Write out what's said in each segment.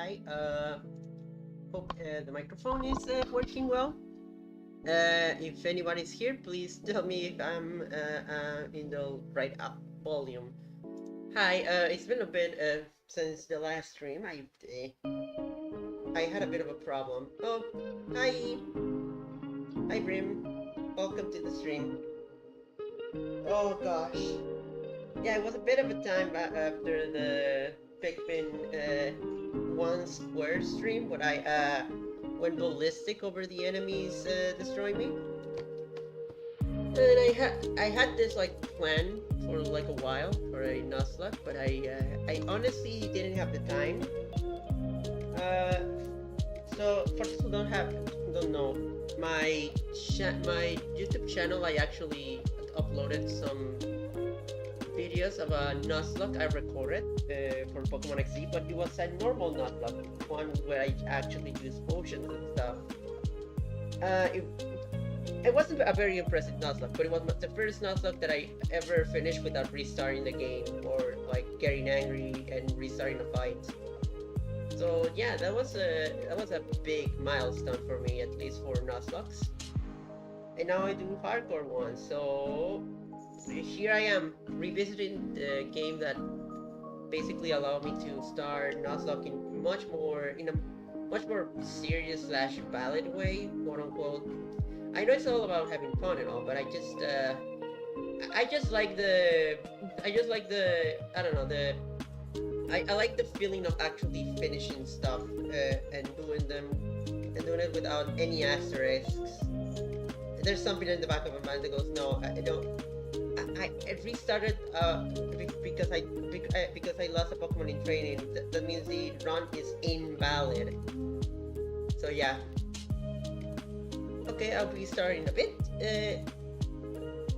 Hi. Hope the microphone is working well. If anyone is here, please tell me if I'm in the right up volume. Hi. It's been a bit since the last stream. I had a bit of a problem. Oh, hi. Hi, Brim. Welcome to the stream. Oh gosh. Yeah, it was a bit of a time after the Pikmin 1 Square stream, but I went ballistic over the enemies destroying me. And I had this like plan for like a while for a Nuzlocke, but I honestly didn't have the time. Uh, so for those who don't know, my YouTube channel, I actually uploaded some videos of a Nuzlocke I recorded for Pokemon XD, but it was a normal Nuzlocke, one where I actually use potions and stuff. It wasn't a very impressive Nuzlocke, but it was the first Nuzlocke that I ever finished without restarting the game or like getting angry and restarting a fight. So yeah, that was a big milestone for me, at least for Nuzlockes. And now I do hardcore ones, so here I am revisiting the game that basically allowed me to start Nuzlocke in a much more serious slash valid way, quote unquote. I know it's all about having fun and all, but I just like the I don't know I like the feeling of actually finishing stuff and doing it without any asterisks. There's something in the back of my mind that goes, no, I don't. I restarted because I lost a Pokemon in training. That means the run is invalid. So yeah. Okay, I'll restart in a bit.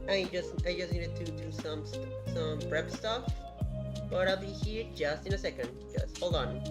I just needed to do some prep stuff, but I'll be here just in a second. Just hold on.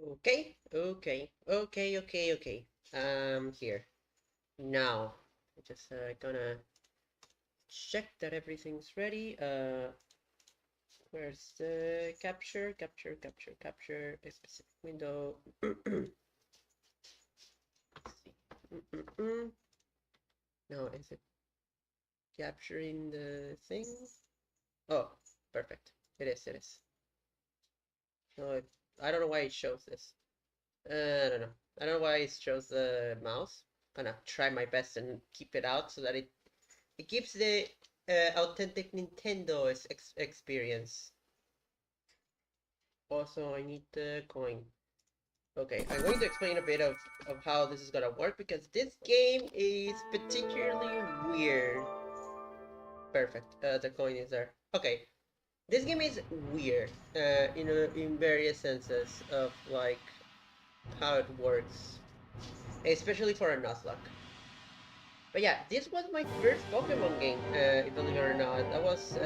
Okay. Here. Now, just gonna check that everything's ready. Where's the capture, a specific window. Let's see. Now, is it capturing the thing? Oh, perfect. It is. No, I don't know why it shows this. I don't know. I don't know why it shows the mouse. Gonna try my best and keep it out so that it gives the authentic Nintendo experience. Also, I need the coin. Okay, I'm going to explain a bit of how this is gonna work because this game is particularly weird. Perfect. The coin is there. Okay, this game is weird. In various senses of like how it works, especially for a Nuzlocke. But yeah, this was my first Pokemon game, believe it or not. That was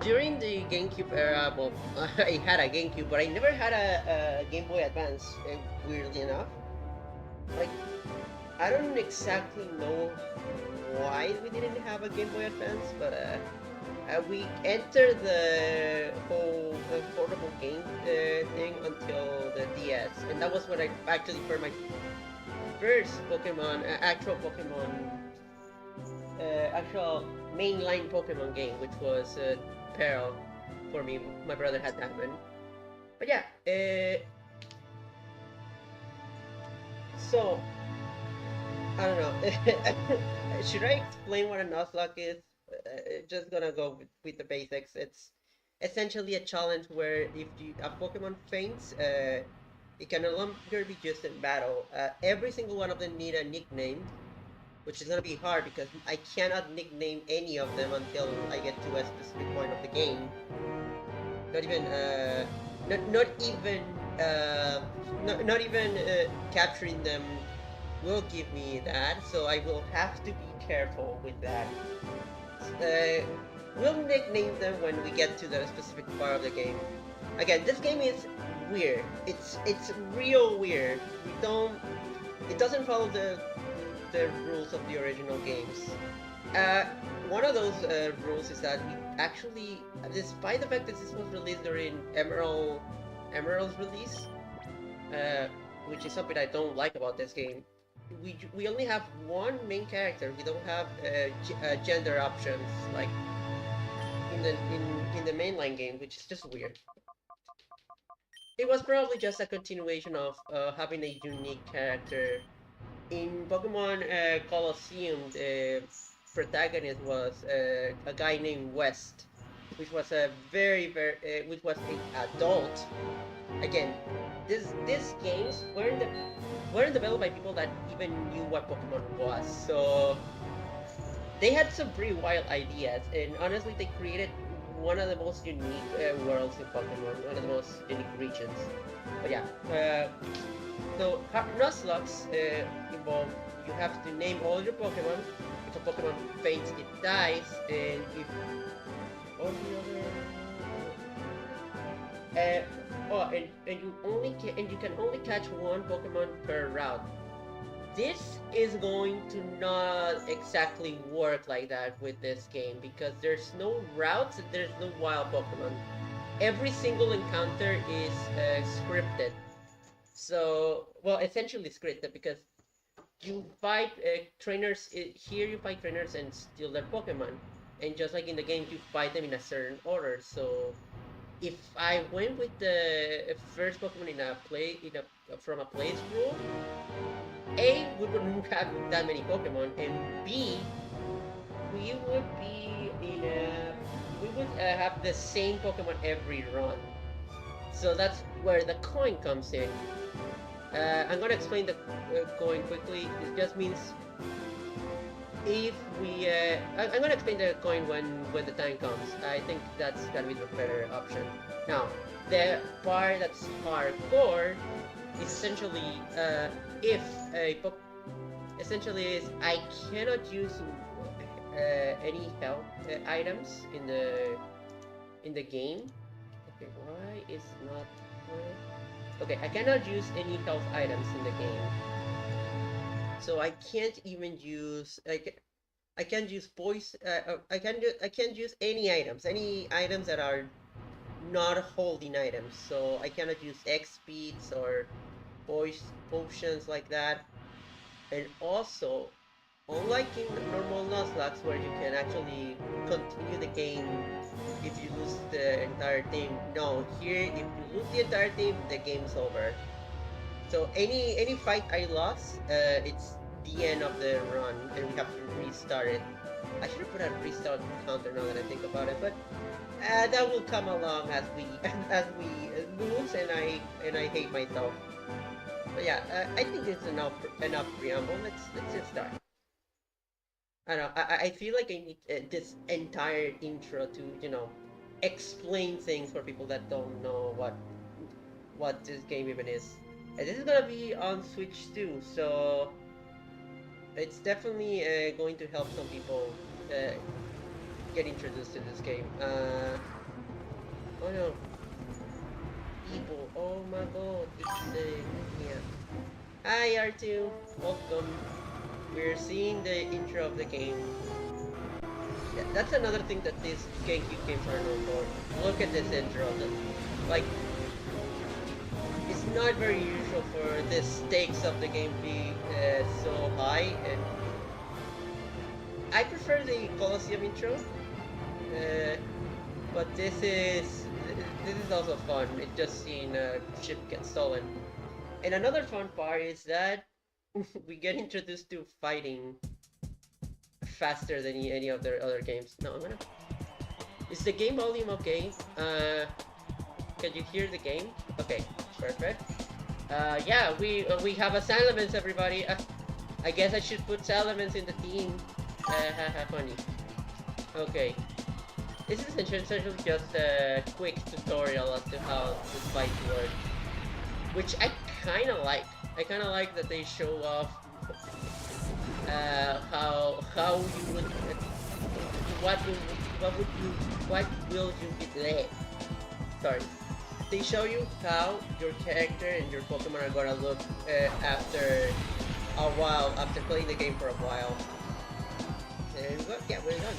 during the GameCube era. Well, I had a GameCube, but I never had a Game Boy Advance, weirdly enough. Like, I don't exactly know why we didn't have a Game Boy Advance, but we entered the whole portable game thing until the DS, and that was when I actually played my first Pokemon, actual mainline Pokemon game, which was Pearl. For me, my brother had that one. But yeah, so I don't know. Should I explain what a Nuzlocke is? Just gonna go with the basics. It's essentially a challenge where if a Pokemon faints, it can no longer be used in battle. Every single one of them need a nickname, which is gonna be hard because I cannot nickname any of them until I get to a specific point of the game. Not even, not even, not even capturing them will give me that, so I will have to be careful with that. Uh, we'll nickname them when we get to the specific part of the game. Again, this game is weird. It's real weird. We don't. It doesn't follow the rules of the original games. Uh, One of those rules is that we actually, despite the fact that this was released during Emerald's release, uh, which is something I don't like about this game, we only have one main character. We don't have gender options like in the mainline game, which is just weird. It was probably just a continuation of having a unique character. In Pokemon Colosseum, the protagonist was a guy named West, which was a which was an adult. Again, these games weren't developed by people that even knew what Pokemon was. So they had some pretty wild ideas, and honestly, they created one of the most unique worlds in Pokemon, one of the most unique regions. But yeah, so Nuzlocke involve you have to name all your Pokemon. If a Pokemon faints, it dies, and if all the other and you can only catch one Pokemon per route. This is going to not exactly work like that with this game because there's no routes and there's no wild Pokemon. Every single encounter is scripted. So, well, essentially scripted because you fight trainers. Here you fight trainers and steal their Pokemon. And just like in the game, you fight them in a certain order. So if I went with the first Pokemon from a playthrough, A, we wouldn't have that many Pokemon, and B, we would be in a we would have the same Pokemon every run. So that's where the coin comes in. I'm gonna explain the coin quickly. It just means if we I'm gonna explain the coin when the time comes. I think that's gonna be the better option. Now, the part that's hardcore is essentially if a essentially is I cannot use any health items in the game. Okay, why is not... Okay, I cannot use any health items in the game. So I can't even use... I can't use poison... I can't use any items that are not holding items. So I cannot use X speeds or potions like that. And also, unlike in normal Nuzlocke where you can actually continue the game if you lose the entire team, no, here if you lose the entire team, the game's over. So any fight I lost, it's the end of the run, and we have to restart it. I should have put a restart counter now that I think about it, but that will come along as we as we lose, and I hate myself. But yeah, I think it's enough preamble. Let's just start. I don't know. I feel like I need this entire intro to explain things for people that don't know what this game even is. And this is gonna be on Switch too, so it's definitely going to help some people get introduced to this game. Oh no, evil! Oh my god, it's yeah. Hi R2, welcome. We're seeing the intro of the game. Yeah, that's another thing that these GameCube games are known for. Look at this intro. Like, it's not very usual for the stakes of the game be so high, and I prefer the Colosseum intro. But this is also fun. It just seeing a ship get stolen. And another fun part is that we get introduced to fighting faster than any of their other games. No, I'm gonna... Is the game volume okay? Can you hear the game? Okay, perfect. Yeah, we have a Salamence, everybody. I guess I should put Salamence in the team. Funny. Okay. This is essentially just a quick tutorial as to how this fight works, which I kind of like. I kind of like that they show off how you would what will you be there. Sorry. They show you how your character and your Pokemon are gonna look after a while, after playing the game for a while. And yeah, we're done.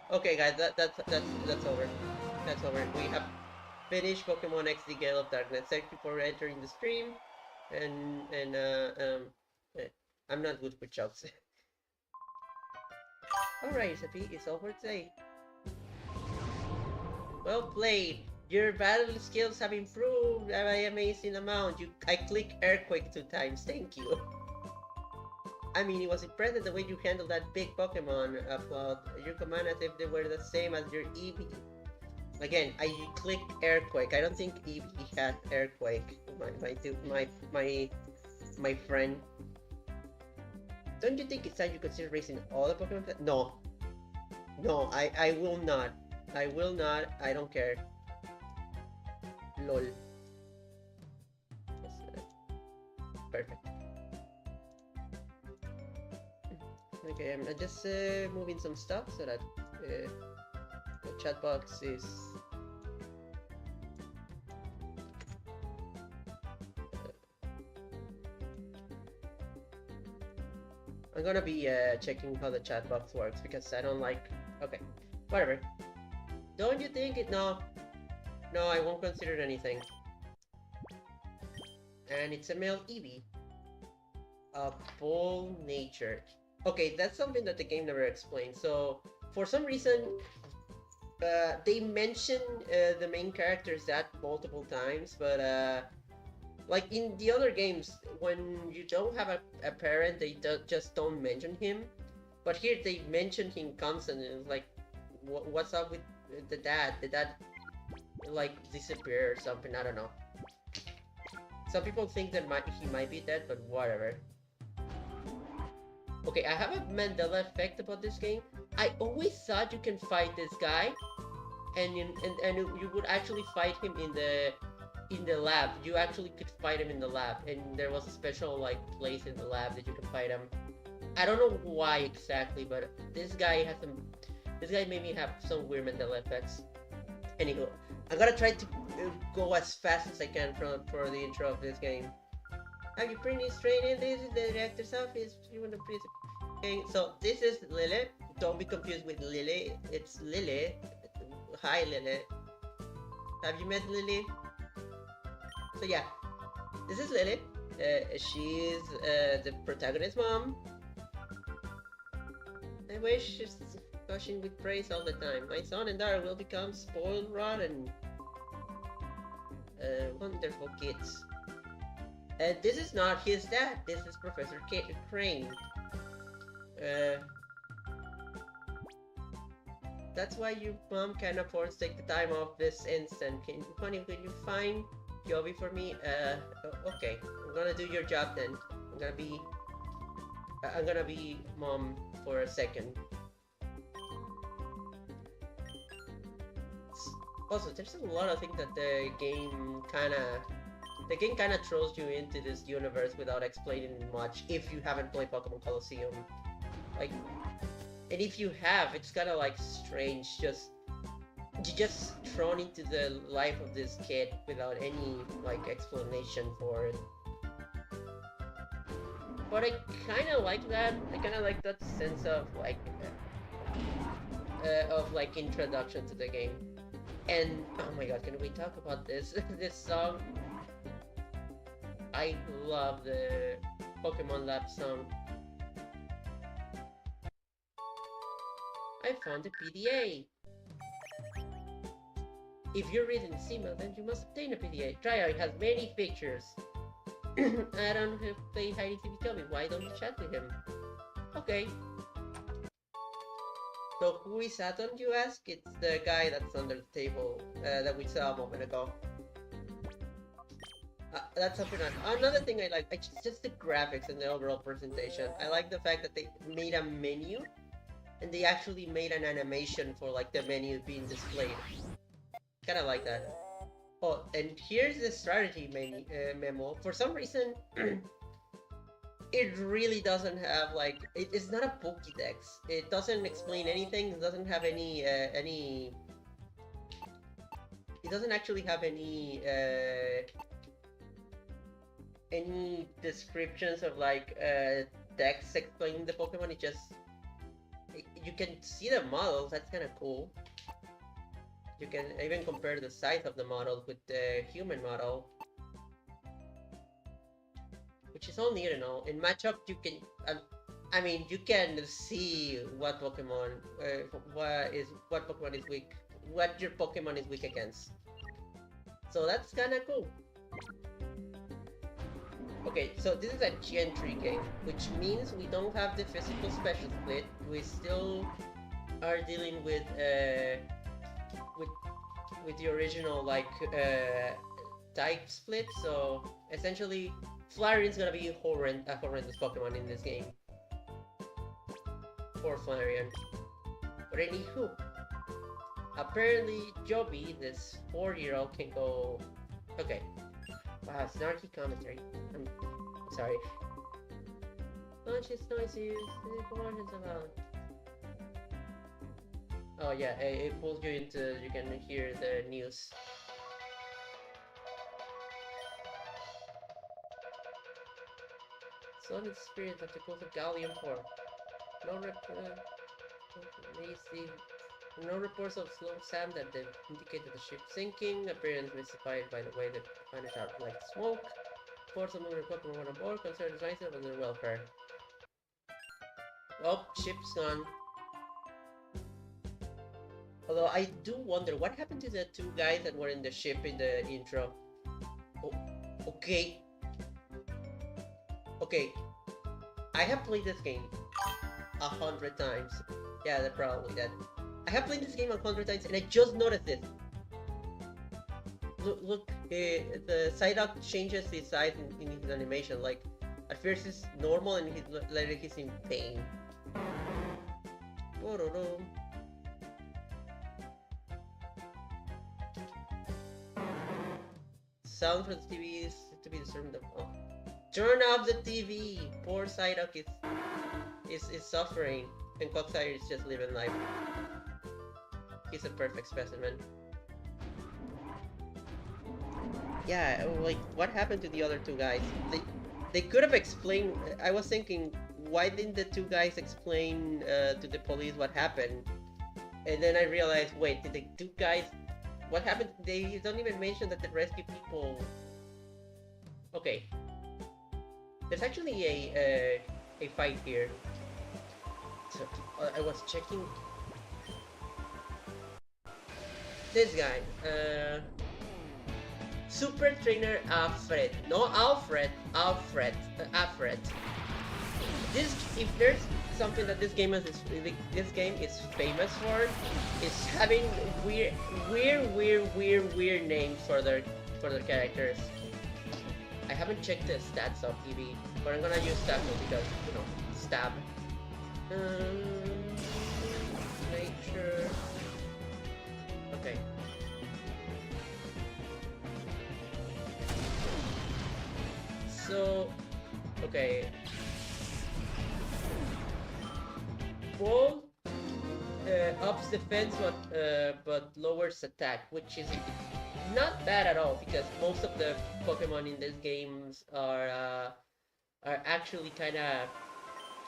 Okay, guys, that's over. That's over. We have finished Pokemon XD Gale of Darkness. Thank you for entering the stream. And I'm not good with jokes. Alright, Sapi, it's all for today. Well played. Your battle skills have improved by an amazing amount. I click Earthquake 2 times. Thank you. I mean, it was impressive the way you handled that big Pokemon upload. Your command as if they were the same as your Eevee. Again, I click Earthquake. I don't think Eevee had Earthquake. My friend. Don't you think it's time you consider racing all the Pokemon? No. No, I will not. I will not. I don't care. LOL. Perfect. Okay, I'm just moving some stuff so that the chat box is... I'm gonna be checking how the chat box works because I don't like... Okay, whatever. Don't you think it... No. No, I won't consider anything. And it's a male Eevee. A full nature. Okay, that's something that the game never explained. So, for some reason, they mention the main characters that multiple times, but like in the other games, when you don't have a parent, they just don't mention him. But here they mention him constantly. It's like, what's up with the dad? Did that like disappear or something? I don't know. Some people think that he might be dead, but whatever. Okay, I have a Mandela effect about this game. I always thought you can fight this guy, and you would actually fight him in the lab. You actually could fight him in the lab, and there was a special like place in the lab that you could fight him. I don't know why exactly, but this guy has This guy made me have some weird mental effects. Anywho, I'm gonna try to go as fast as I can for the intro of this game. Have you finished training? This is the director's office. You wanna please? Okay, so this is Lily. Don't be confused with Lily. It's Lily. Hi, Lily. Have you met Lily? So yeah, this is Lily. She's the protagonist's mom. I wish she's gushing with praise all the time. My son and daughter will become spoiled, rotten, wonderful kids. And this is not his dad. This is Professor Crane. That's why your mom can't afford to take the time off this instant. Honey, will you find Joby for me? Okay. I'm gonna do your job then. I'm gonna be mom for a second. Also, there's a lot of things that the game kinda throws you into this universe without explaining much if you haven't played Pokemon Colosseum. Like, and if you have, it's kinda like strange, you're just thrown into the life of this kid without any like explanation for it. But I kinda like that. I kinda like that sense of like introduction to the game. And oh my god, can we talk about this this song? I love the Pokemon Lab song. I found the PDA. If you're reading this email, then you must obtain a PDA. Tryout has many pictures. I don't have to play Heidi TV. Why don't you chat with him? Okay. So who is Saturn, you ask? It's the guy that's under the table that we saw a moment ago. That's something another thing I like. Just the graphics and the overall presentation. I like the fact that they made a menu, and they actually made an animation for like the menu being displayed. Kind of like that. Oh, and here's the strategy memo. For some reason, it really doesn't have like it's not a Pokédex. It doesn't explain anything. It doesn't have any. It doesn't actually have any descriptions of like text explaining the Pokemon. It just you can see the models. That's kind of cool. You can even compare the size of the model with the human model, which is all neat and all. In matchup, you can, I mean, you can see what Pokemon, what Pokemon is weak, what your Pokemon is weak against. So that's kind of cool. Okay, so this is a Gen 3 game, which means we don't have the physical special split. We still are dealing with the original like type split. So essentially, Flareon's gonna be a horrendous Pokemon in this game. Poor Flareon. But anywho, apparently Joby, this 4-year-old, can go. Okay. Wow, snarky commentary. I'm sorry. Lunch is noisy. Promotions about. Oh yeah, it pulls you into. You can hear the news. Sun experience after close of Gallium 4. No reports of slow sand that indicate that the ship sinking. Appearance mystified by the way the planets are like smoke. Reports of moving Pokemon on board. Concerns rising about their welfare. Oh, ship's gone. Although I do wonder what happened to the 2 guys that were in the ship in the intro. Oh, okay. Okay. I have played this game 100 times. Yeah, they're probably dead. I have played this game 100 times and I just noticed this. Look, the Psyduck changes his size in his animation. Like, at first it's normal and later he's in pain. Sound from the TV is to be disturbed. Oh. Turn off the TV! Poor Psyduck is suffering, and Coxire is just living life. He's a perfect specimen. Yeah, like what happened to the other two guys? They could have explained. I was thinking, why didn't the two guys explain to the police what happened? And then I realized, wait, did the two guys? What happened? They don't even mention that the rescue people. Okay, there's actually a fight here. So I was checking this guy. Super Trainer Alfred. No, Alfred. This, if there's something that this game is famous for, is having weird names for their characters. I haven't checked the stats of EV, but I'm gonna use Tackle because, you know, stab. Nature. Okay. So, okay. Ball ups defense but lowers attack, which is not bad at all because most of the Pokemon in these games are actually kind of,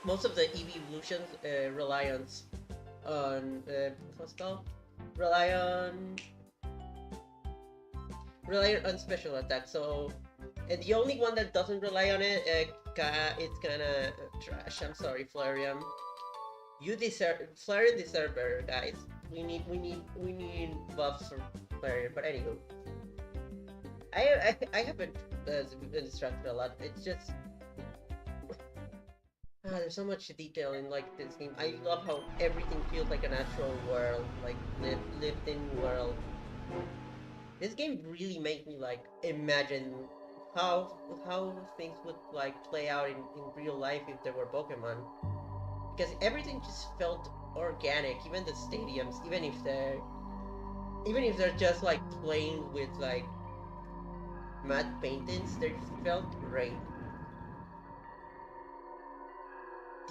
most of the EV evolutions rely on what's it called? Rely on special attack. So, and the only one that doesn't rely on it, it's kind of trash. I'm sorry, Flareon. Flareon deserve better, guys. We need buffs for Flareon. But anywho, I haven't been distracted a lot. It's just there's so much detail in like this game. I love how everything feels like a natural world, like lived in world. This game really made me like imagine how things would like play out in real life if there were Pokemon. Because everything just felt organic, even the stadiums, even if they're just like playing with like matte paintings, they felt great.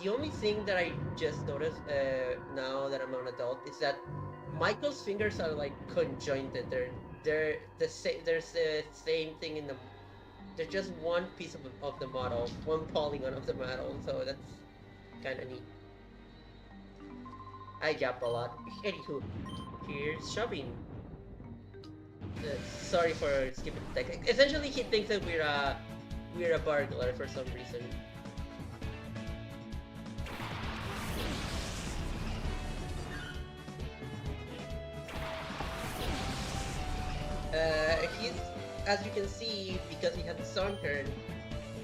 The only thing that I just noticed now that I'm an adult is that Michael's fingers are like conjointed. They're the same. There's the same thing in the. They're just one piece of the model, one polygon of the model. So that's kind of neat. I jump a lot. Anywho, here's shopping. Sorry for skipping the text. Essentially, he thinks that we're a burglar for some reason. He's, as you can see, because he has a sun turn,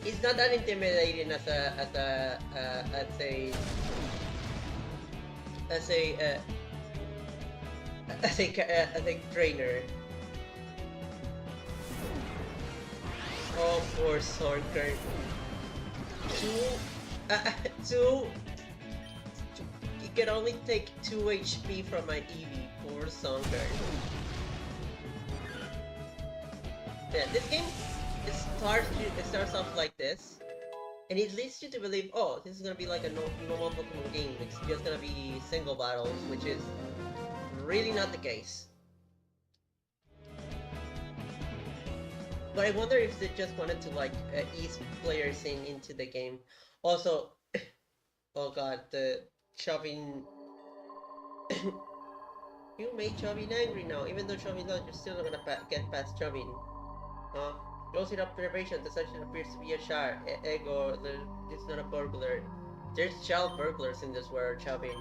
he's not that intimidating as a trainer. Oh, poor Sorker. Two. He can only take 2 HP from my Eevee. Poor Sonker. Yeah, this game it starts off like this, and it leads you to believe, oh, this is gonna be like a normal Pokemon game. It's just gonna be single battles, which is really not the case. But I wonder if they just wanted to like ease players into the game. Also, oh god, the Chubin. You made Chubin angry now. Even though Chubin lost, you're still not gonna get past Chubin. Closing observation, the session appears to be a shark. Ego, it's not a burglar. There's child burglars in this world, Chubin.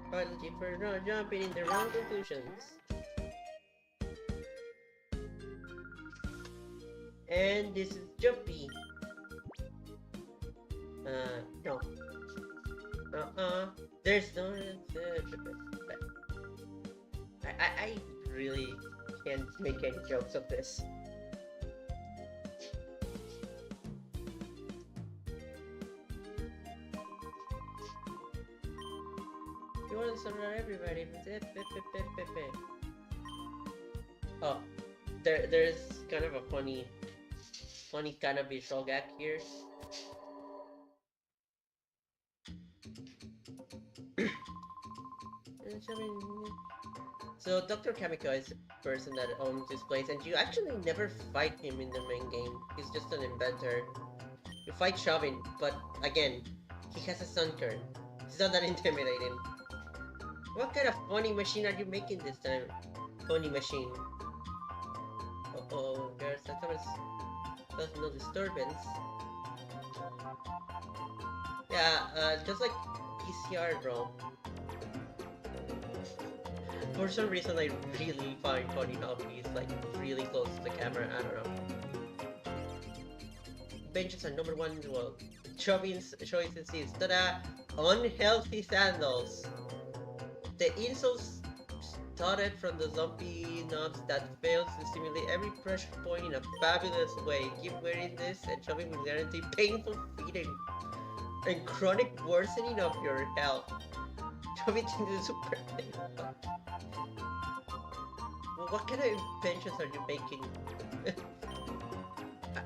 Apology for not jumping in the wrong conclusions. And this is Jumpy. No. There's no... I really can't make any jokes of this. You want to surround everybody. Oh, there's kind of a funny kind of visual gag here. So Dr. Kamiko is the person that owns this place, and you actually never fight him in the main game. He's just an inventor. You fight Shovin, but again, he has a sunkern. It's not that intimidating. What kind of funny machine are you making this time? Funny machine. Uh-oh, there's no disturbance. Yeah, just like PCR, bro. For some reason, I really find funny how he's like really close to the camera. I don't know. Benches are number one in the world. Chovin's choice is tada! Unhealthy sandals. The insoles started from the zombie knobs that fails to stimulate every pressure point in a fabulous way. Keep wearing this and Chovin will guarantee painful feeding and chronic worsening of your health. Chovin is super painful. Well, what kind of inventions are you making?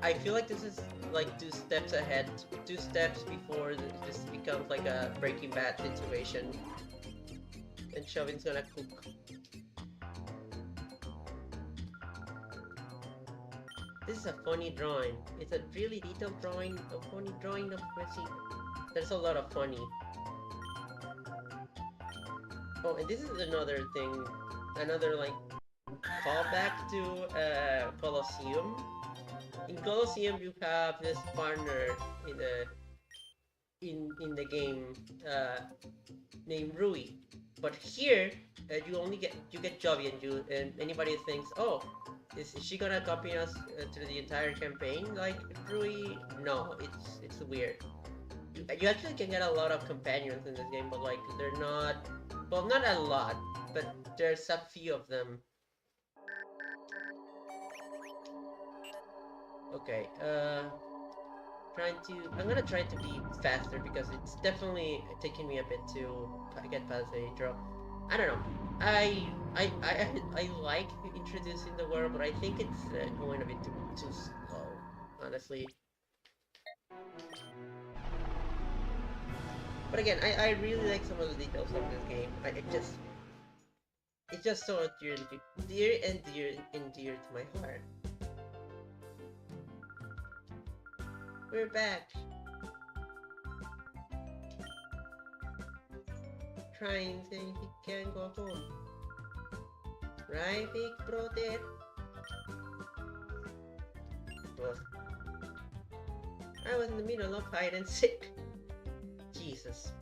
I feel like this is like 2 steps ahead, 2 steps before this becomes like a Breaking Bad situation. And Chovin's gonna cook. This is a funny drawing. It's a really detailed drawing, a funny drawing of Messi. There's a lot of funny. Oh, and this is another thing, another like callback to Colosseum. In Colosseum, you have this partner in the game named Rui, but here you only get Jovi, and anybody thinks, oh, is she gonna copy us through the entire campaign like Rui? No, it's weird. You actually can get a lot of companions in this game, but like they're not, well, not a lot, but there's a few of them. Okay, I'm gonna try to be faster because it's definitely taking me a bit to get past the intro. I don't know. I like introducing the world, but I think it's going a bit too slow, honestly. But again, I really like some of the details of this game. It's just so dear and dear to my heart. We're back. Trying to think he can go home. Right, big brother? Well, I was in the middle of hide and seek. Jesus.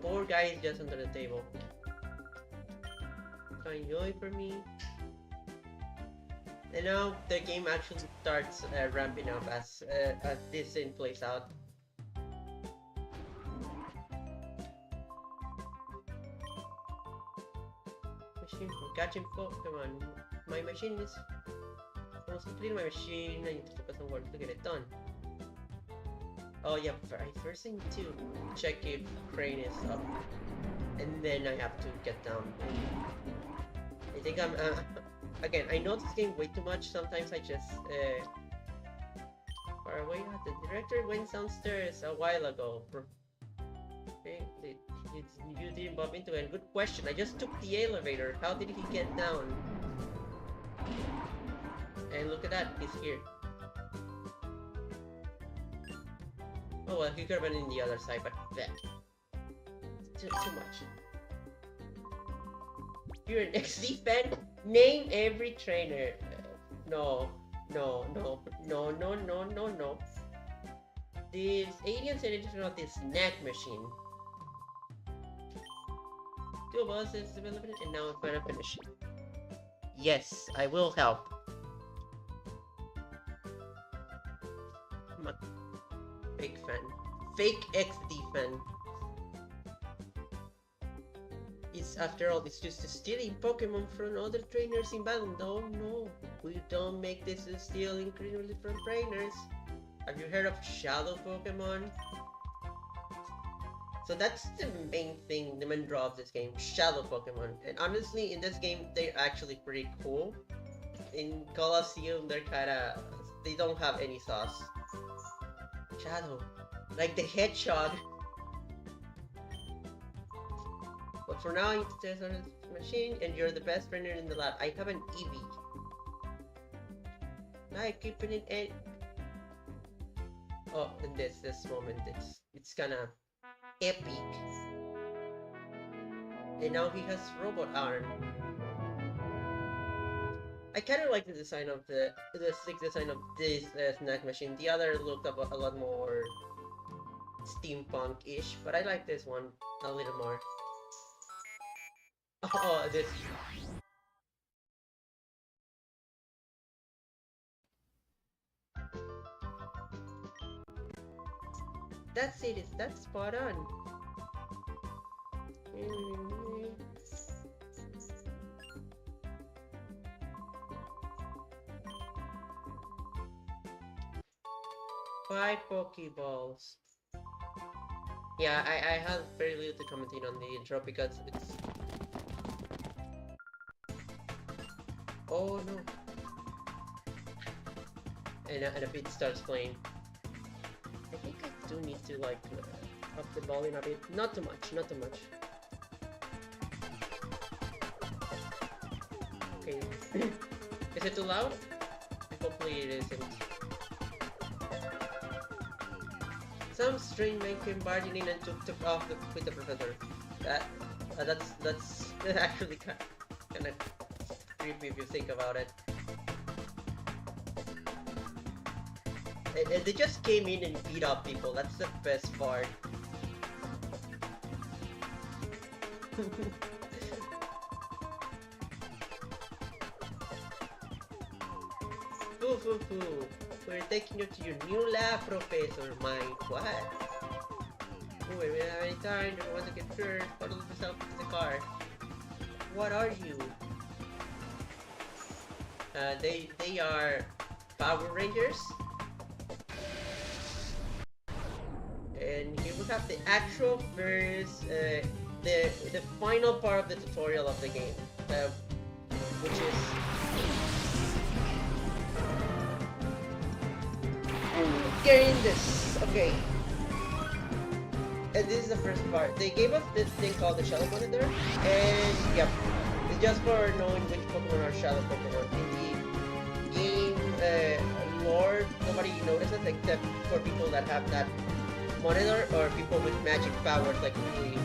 Poor guy is just under the table. Find joy for me. And now the game actually starts ramping up as this scene plays out. Machine for catching Pokémon. My machine is almost complete. My machine. I need to focus on work to get it done. Oh yeah, I first need to check if Crane is up, and then I have to get down. I think I'm again, I know this game way too much. Sometimes I just far away. The director went downstairs a while ago. Okay, you didn't bump into him. Good question. I just took the elevator. How did he get down? And look at that, he's here. Oh well, he could have been in the other side, but that too much. You're an XD fan? Name every trainer. No. This aliens edition of this snack machine. 2 of us is developing it, and now I'm gonna finish it. Yes, I will help. I'm a fake fan. Fake XD fan. It's after all, it's just stealing Pokemon from other trainers in battle. No, we don't make this steal incredibly from trainers. Have you heard of Shadow Pokemon? So that's the main thing, the main draw of this game, Shadow Pokemon. And honestly, in this game, they're actually pretty cool. In Colosseum, they don't have any sauce. Shadow, like the hedgehog. But for now, I need to test on machine, and you're the best trainer in the lab. I have an Eevee. I keep it in. Oh, in this moment, it's kinda epic. And now he has robot arm. I kind of like the design of the slick design of this snack machine. The other looked a lot more steampunk-ish, but I like this one a little more. Oh, this. That's it. That's spot on. Five Pokeballs. Yeah, I have very little to comment on the intro because it's. Oh no. And a beat starts playing. I think I do need to like up the volume a bit. Not too much, not too much. Okay. Is it too loud? Hopefully it isn't. Some strange man came barging in and took off with the professor. That's actually kind of creepy if you think about it. They just came in and beat up people. That's the best part. Foo foo foo. We're taking you to your new lab, Professor Mike. What? Oh, we don't have any time. Don't want to get hurt. Bottle yourself into the car. What are you? They are Power Rangers. And here we have the actual first, the final part of the tutorial of the game, which is getting this. Okay, and this is the first part. They gave us this thing called the Shadow Monitor, and yep, it's just for knowing which Pokemon are Shadow Pokemon. In the game lore, nobody notices except for people that have that monitor or people with magic powers like me.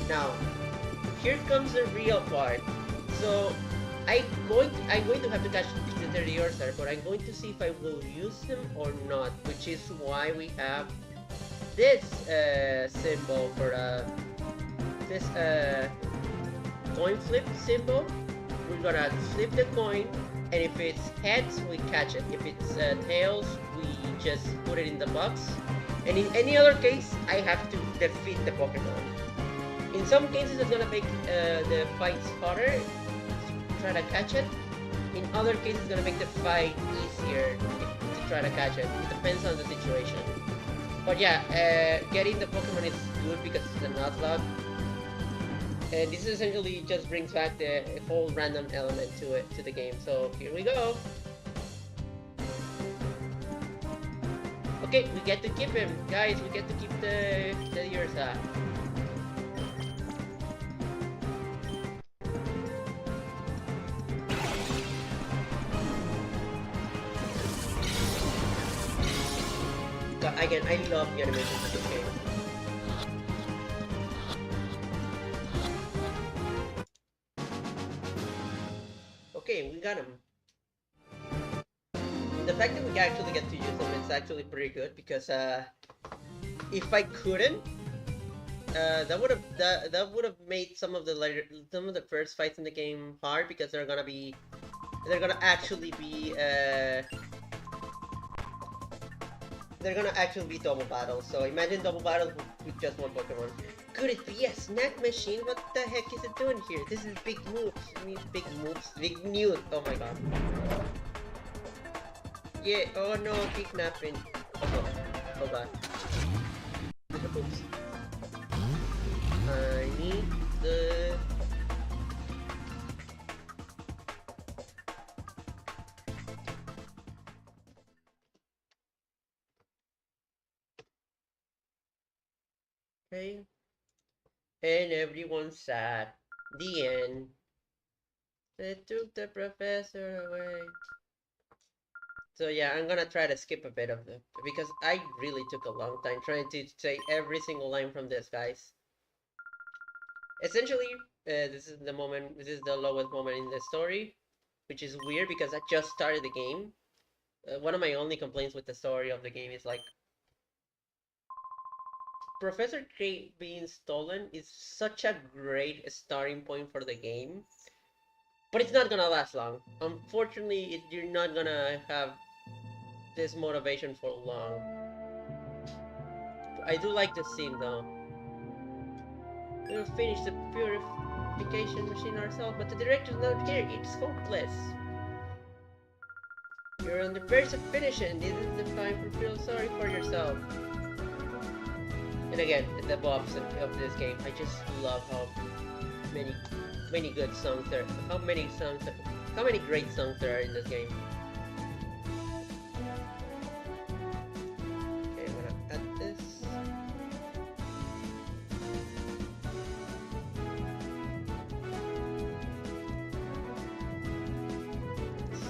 Now, here comes the real part. So, I'm going to have to catch the 30 there, but I'm going to see if I will use him or not, which is why we have this symbol for this coin flip symbol. We're gonna flip the coin, and if it's heads, we catch it. If it's tails, we just put it in the box. And in any other case, I have to defeat the Pokemon. In some cases, it's gonna make the fights harder to try to catch it. In other cases, it's gonna make the fight easier to try to catch it. It depends on the situation. But yeah, getting the Pokemon is good because it's a Nuzlocke. And this essentially just brings back the whole random element to the game. So here we go. Okay, we get to keep him, guys. We get to keep the Ursa. Again, I love the animations of this game. Okay, we got him. The fact that we actually get to use them is actually pretty good because if I couldn't, that would have made some of the first fights in the game hard because they're gonna actually be double battles. So imagine double battles with just one Pokemon. Could it be a snack machine? What the heck is it doing here? This is big moves. Big news. Oh my god. Yeah, oh no, kidnapping. Oh, hold on. Oops. I need the... Okay. And everyone's sad. The end. They took the professor away. So yeah, I'm gonna try to skip a bit of the because I really took a long time trying to say every single line from this, guys. Essentially, this is the moment. This is the lowest moment in the story, which is weird because I just started the game. One of my only complaints with the story of the game is like Professor K being stolen is such a great starting point for the game, but it's not gonna last long. Unfortunately, you're not gonna have this motivation for long. I do like the scene though. We'll finish the purification machine ourselves, but the director's not here. It's hopeless. You're on the verge of finishing. This is the time to feel sorry for yourself. And again, the buffs of this game. I just love how many good songs there. How many great songs there are in this game. Okay, I'm gonna add this.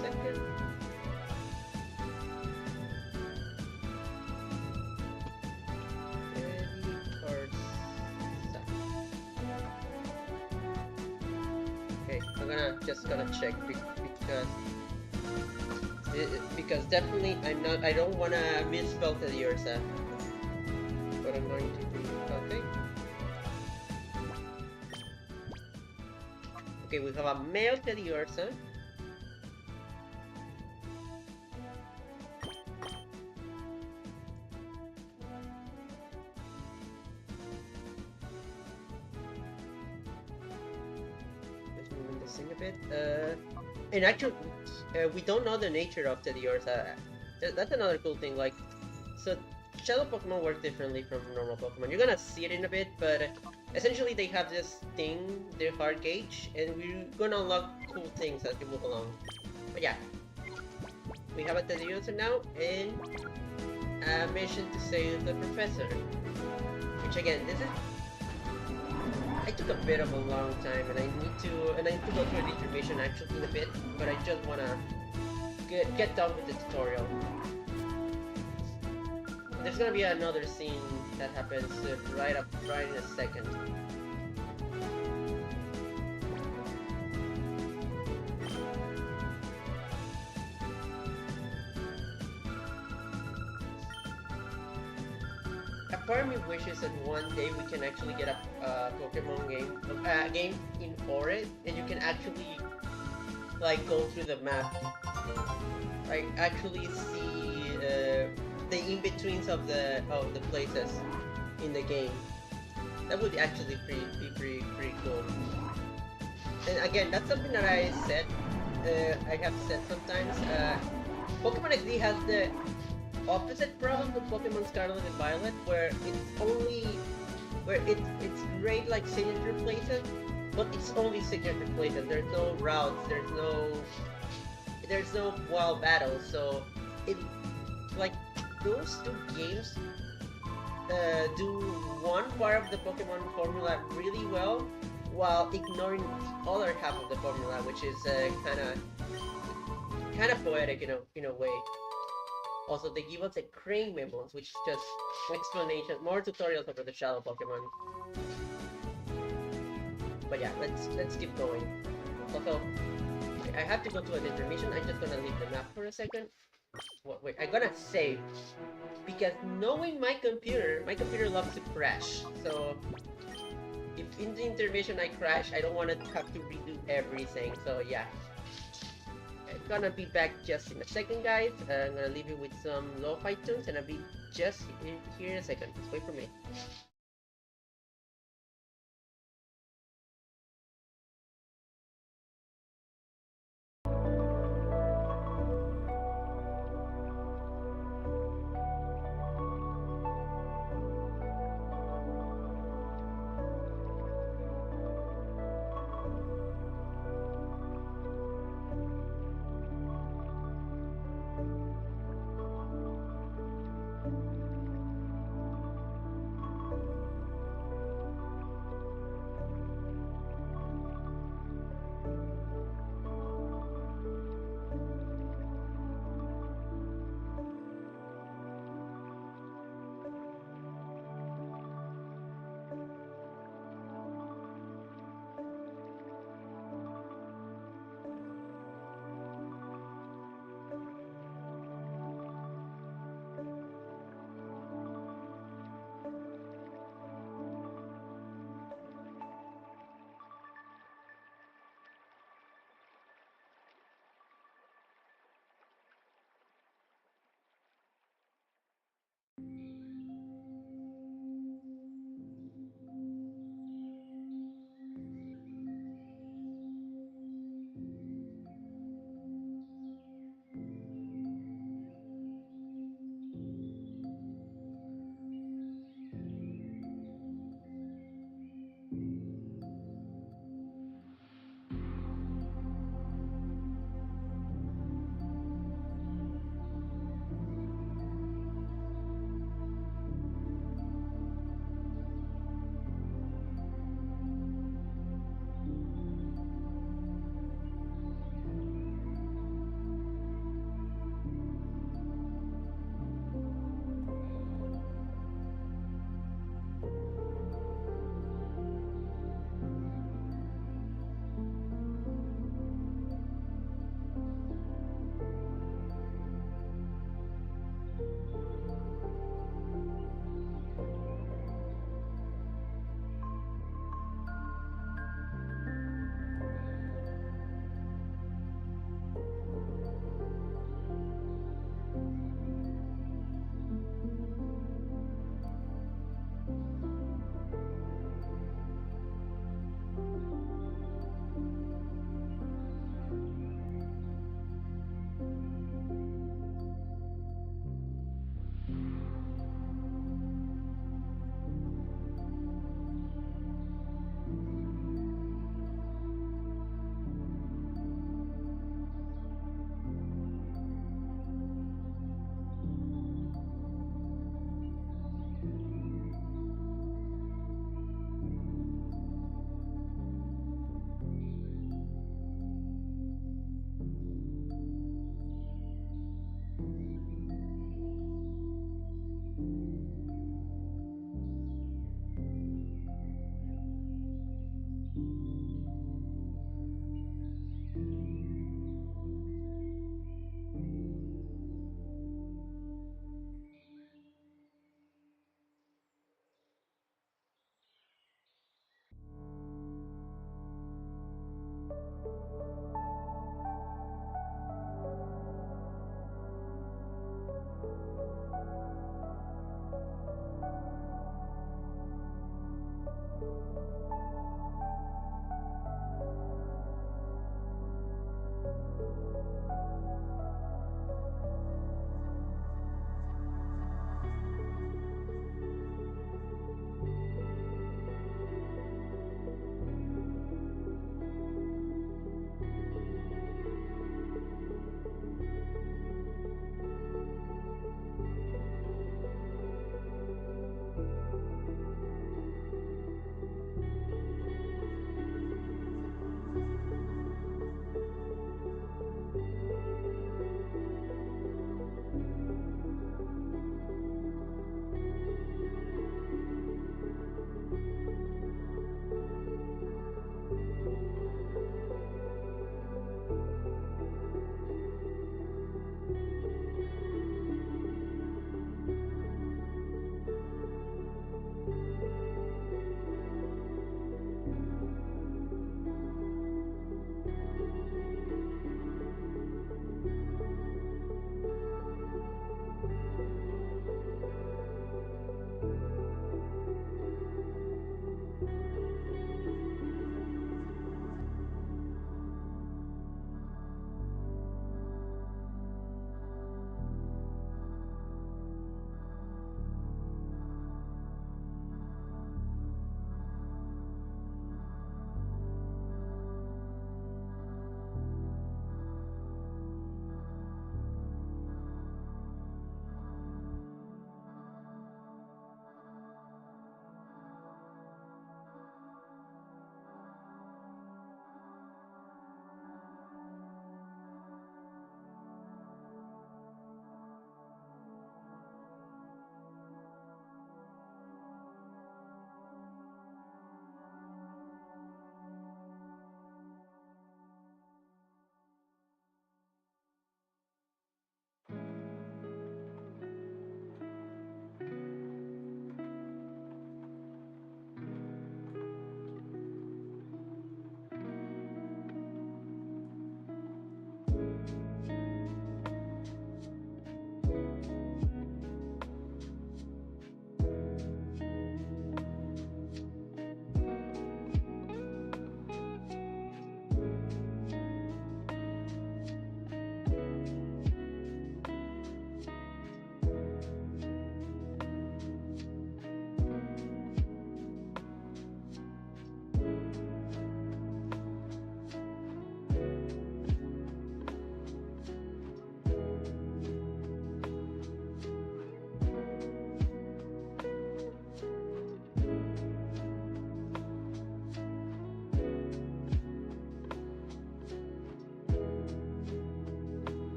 Second. Okay, I'm just gonna check because definitely I don't wanna misspell the Ursa. But I'm going to do okay. Okay, we have a male Teddiursa. Just moving this thing a bit. And actually, we don't know the nature of Teddiursa. That's another cool thing. Like, so Shadow Pokemon work differently from normal Pokemon. You're gonna see it in a bit, but essentially they have this thing, their heart gauge, and we're gonna unlock cool things as we move along. But yeah, we have a Teddiursa now, and a mission to save the professor. Which again, this is. I took a bit of a long time, and I need to go through the information actually in a bit, but I just wanna get done with the tutorial. There's gonna be another scene that happens right in a second. A part of me wishes that one day we can actually get a Pokemon game in Forest, and you can actually like go through the map, like actually see the in-betweens of the places in the game. That would actually be pretty cool. And again, that's something that I have said sometimes. Pokemon XD has the opposite problem with Pokemon Scarlet and Violet, where it's great like signature places, but it's only signature places. There's no routes. There's no wild battles. So it like those two games do one part of the Pokemon formula really well, while ignoring the other half of the formula, which is kind of poetic in a way. Also, they give us the Crane memos, which is just explanation, more tutorials over the Shadow Pokemon. But yeah, let's keep going. Also, I have to go to an intermission. I'm just gonna leave the map for a second. Wait, I'm gonna save because knowing my computer loves to crash. So if in the intermission I crash, I don't want to have to redo everything. So yeah. I'm gonna be back just in a second, guys. I'm gonna leave you with some lo-fi tunes, and I'll be just here in a second. Just wait for me.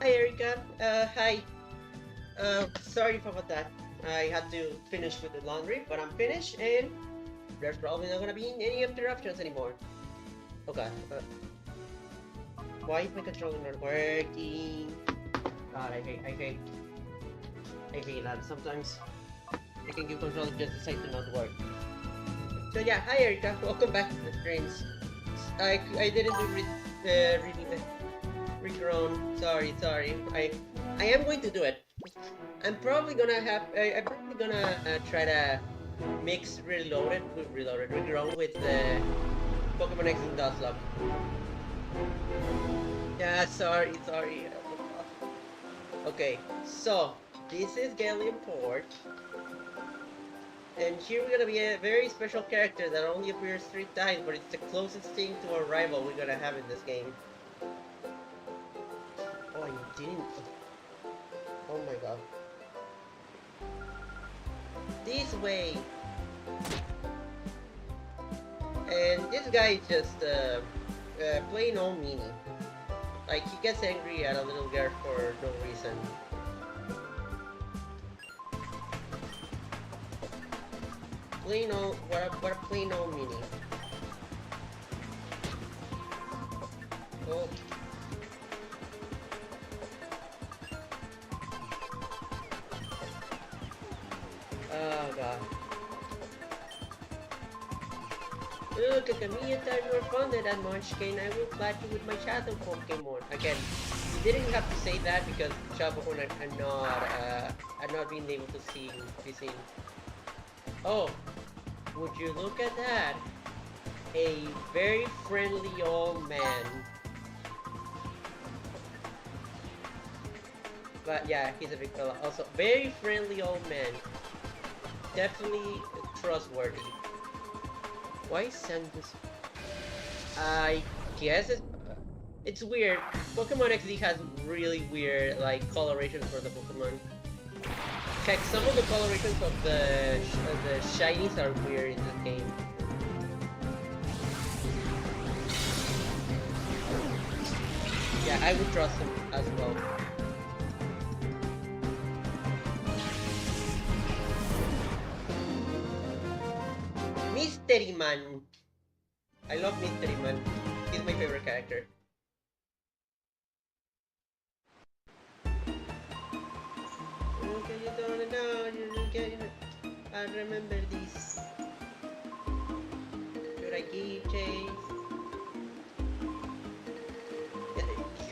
Hi, Erica. Hi. Sorry about that. I had to finish with the laundry, but I'm finished, and there's probably not gonna be any interruptions anymore. Okay. Why is my controller not working? God, I hate that. Sometimes I can give controller just decide to not work. So yeah, hi Erica. Welcome back to the streams. I didn't do reading the recron. Sorry. I am going to do it. I'm probably gonna try to mix regrown with the Pokemon X in Nuzlocke. Yeah, sorry. Okay, so this is Gale Port, and here we're gonna be a very special character that only appears 3 times, but it's the closest thing to a rival we're gonna have in this game. Oh, I didn't. Oh my god. This way. And this guy is just plain old meanie. Like, he gets angry at a little girl for no reason. Plain old, what a plain old meanie. Oh. Oh god. Look at me, and time more fun than that Munchkin. I will plat you with my shadow Pokemon. Again, you didn't have to say that because shadow Pokemon are not being able to be seen. Oh, would you look at that? A very friendly old man. But yeah, he's a big fella. Also, very friendly old man. Definitely trustworthy. Why send this? I guess it's weird. Pokemon XD has really weird like colorations for the Pokemon. Check, some of the colorations of the shinies are weird in this game. Yeah, I would trust him as well. Mystery Man. I love Mystery Man. He's my favorite character. Okay, you don't know. I remember this. Should I give chase?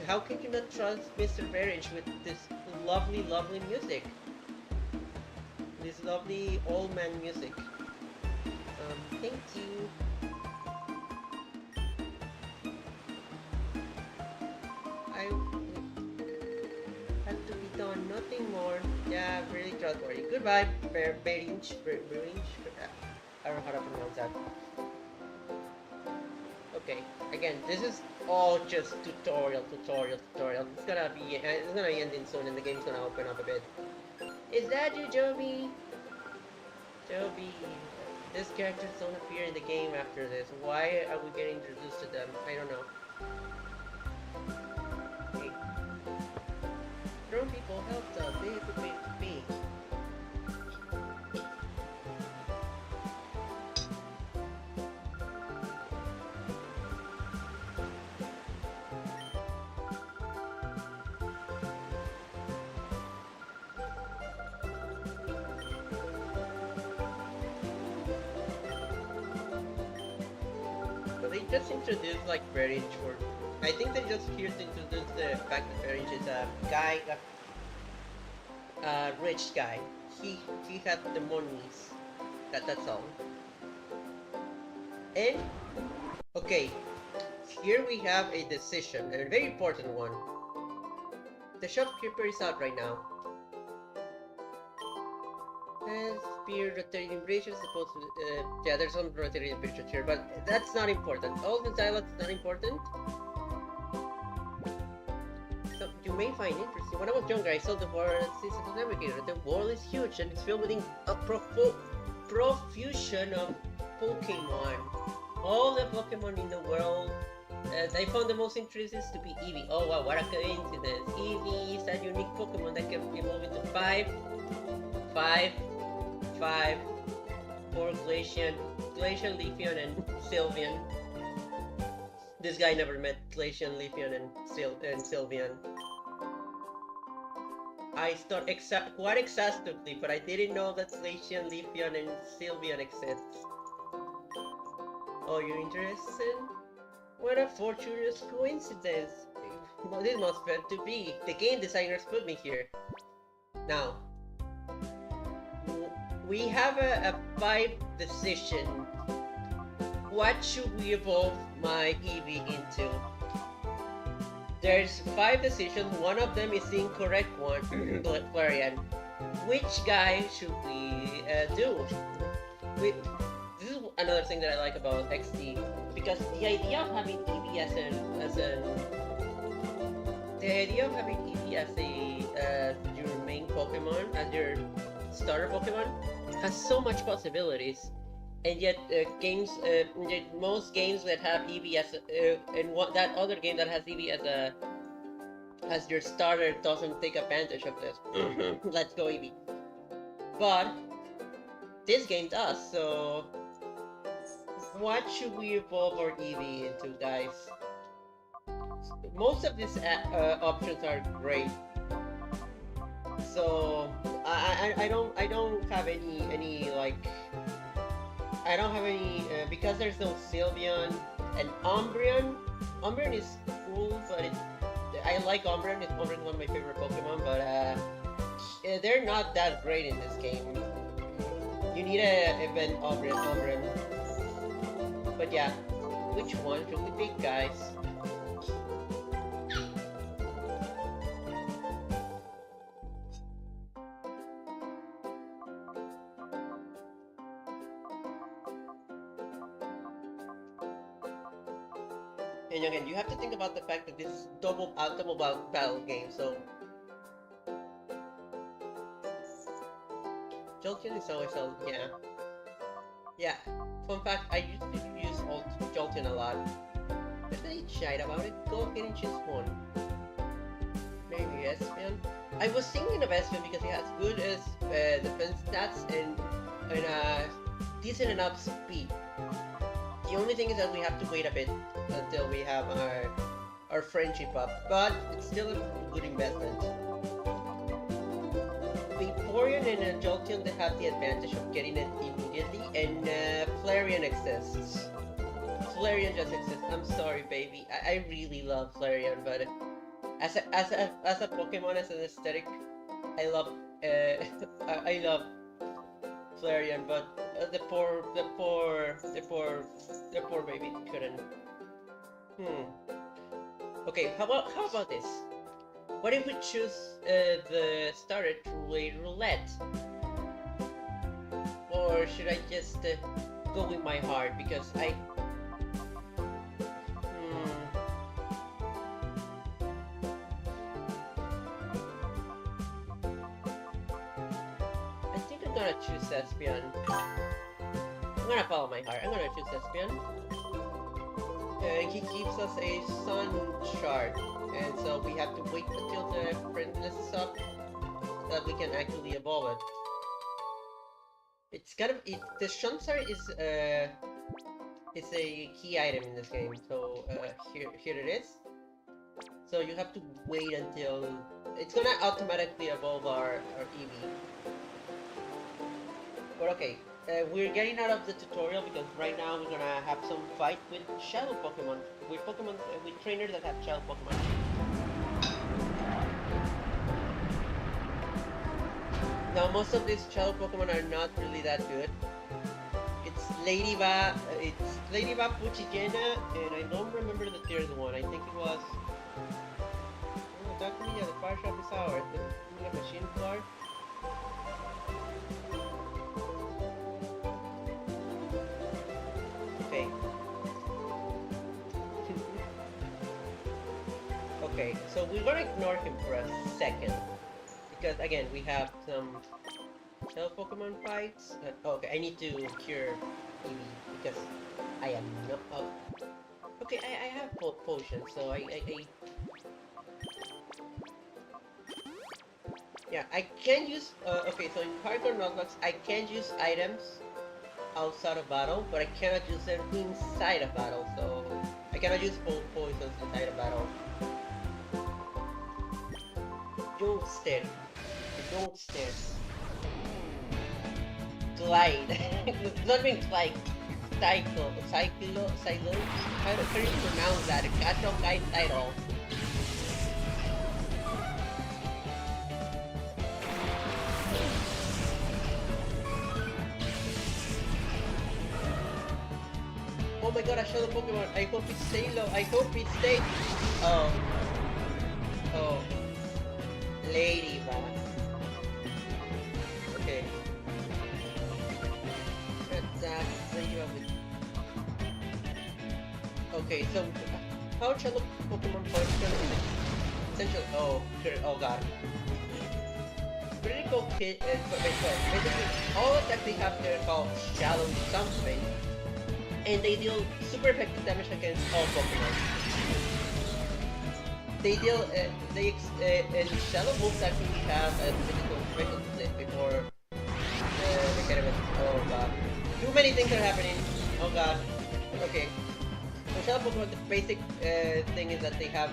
How can you not trust Mr. Berridge with this lovely music? This lovely old man music. Thank you. I had to be done, nothing more. Yeah, really trustworthy. Goodbye, Berinch. I don't know how to pronounce that. Okay, again, this is all just tutorial. It's gonna be ending soon, and the game's gonna open up a bit. Is that you, Joby? Joby. These characters don't appear in the game after this. Why are we getting introduced to them? I don't know. Hey. Drone people helped us. They could be. They just introduced like Berridge, or I think they just here to introduce the fact that Berridge is a guy, a rich guy. He had the monies. That's all. And okay, here we have a decision, a very important one. The shopkeeper is out right now. Spear rotating bridges supposed to yeah, there's some rotating bridges here, but that's not important. All the dialogue is not important. So you may find interesting. When I was younger, I saw the world Season Navigator. The world is huge and it's filled with a profusion of Pokemon. All the Pokemon in the world I found the most interesting to be Eevee. Oh wow, what a coincidence. Eevee is a unique Pokemon that can evolve into 5, 5, 5, 4 Glacian, Leafeon, and Sylveon. This guy never met Glacian, Leafeon, and Sylveon. I thought quite exhaustively, but I didn't know that Glacian, Leafeon, and Sylveon exists. Oh, you're interested? What a fortuitous coincidence. Well, this must meant to be. The game designers put me here. Now, we have a 5 decision. What should we evolve my Eevee into? There's 5 decisions, one of them is the incorrect one, Florian. Which guy should we do? This is another thing that I like about XD, because the idea of having Eevee as your main Pokemon, as your starter Pokemon, has so much possibilities. And yet, most games that have Eevee as that other game that has Eevee as your starter doesn't take advantage of this. Let's go Eevee. But this game does. So, what should we evolve our Eevee into, guys? Most of these options are great. So I don't have any like. I don't have any, because there's no Sylveon and Umbreon. Umbreon is cool, but I like Umbreon. Umbreon is one of my favorite Pokemon, but they're not that great in this game. You need a event Umbreon. But yeah, which one should we pick, guys? And again, you have to think about the fact that this is double battle game, so Jolteon is always yeah. Fun fact, I used to use Jolteon a lot. There's any shite about it. Go ahead and choose one. Maybe Espeon. I was thinking of Espeon because it has good defense stats and decent enough speed. The only thing is that we have to wait a bit until we have our friendship up, but it's still a good investment. Vaporeon and Jolteon, they have the advantage of getting it immediately, and Flareon exists. Flareon just exists. I'm sorry, baby. I really love Flareon, but as a Pokemon, as an aesthetic, I love I love Flareon, but the poor baby couldn't. Okay, how about this? What if we choose the starter through a roulette? Or should I just go with my heart? Because I think I'm gonna choose Espeon. I'm gonna follow my heart. I'm gonna choose Espeon. He gives us a sun shard, and so we have to wait until the friendliness is up so that we can actually evolve it. It's kind of the sun shard is it's a key item in this game. So here it is. So you have to wait until it's gonna automatically evolve our Eevee. But okay. We're getting out of the tutorial because right now we're gonna have some fight with shadow Pokemon. With trainers that have shadow Pokemon. Now most of these shadow Pokemon are not really that good. It's Ladybug, Puchigena, and I don't remember the third one. I think it was... Oh, Dr. Mia, the fire shop is ours. The machine floor. Okay, so we're gonna ignore him for a second. Because again, we have some shadow Pokemon fights. Okay, I need to cure Eevee because I am not up. Okay, I have potions, so yeah, I can use, okay, so in hardcore Nuzlocke, I can use items outside of battle, but I cannot use them inside of battle, so I cannot use poisons inside of battle. Don't stare. Don't stare. Glide. It's not being glide. Cycle. How do you pronounce that? A casual guide title. Oh my god, I saw the Pokemon. I hope it stays low. I hope it stays. Oh. Oh. Ladybug. Okay. That's Ladybug. Okay, so how shall the Pokemon function in the essential? Oh god. Critical hit is basically all attacks they have there are called shallow something, and they deal super effective damage against all Pokemon. They deal and shallow moves actually have a physical special split before they get it. Oh god, too many things are happening. Oh god. Okay. So shallow Pokemon, the basic thing is that they have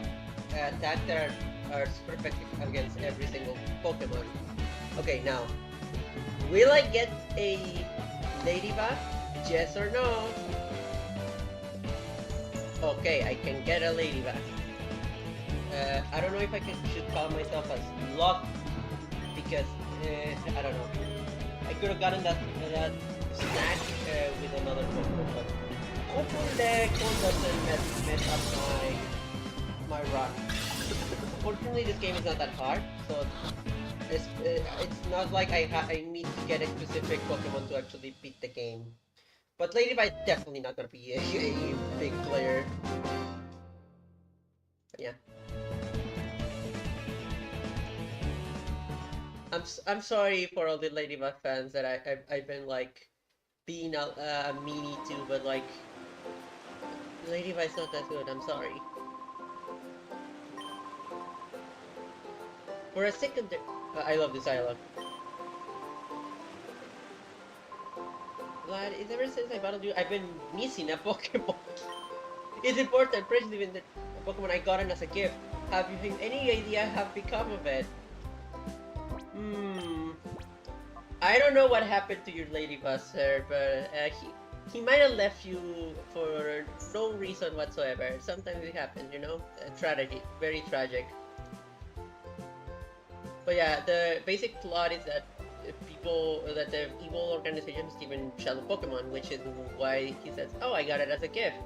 attacks that are super effective against every single Pokemon. Okay, now, will I get a Ladybug? Yes or no? Okay, I can get a Ladybug. I don't know if I should call myself as luck, because, I don't know. I could have gotten that snack with another Pokemon, but hopefully the one doesn't mess up my run. Fortunately, this game is not that hard, so it's not like I need to get a specific Pokemon to actually beat the game. But Ladybug is definitely not gonna be a big player. But yeah. I'm sorry for all the Ladybug fans that I've been like being a meanie too, but like Ladybug's not that good. I'm sorry. For a second there, I love this dialogue. Glad is ever since I battled you, I've been missing a Pokemon. It's important, precious even the Pokemon I gotten as a gift. Have you any idea how become of it? I don't know what happened to your Ladybug, sir, but he might have left you for no reason whatsoever. Sometimes it happens, you know? Tragedy, very tragic. But yeah, the basic plot is that the evil organization is given Shadow Pokemon, which is why he says, oh, I got it as a gift.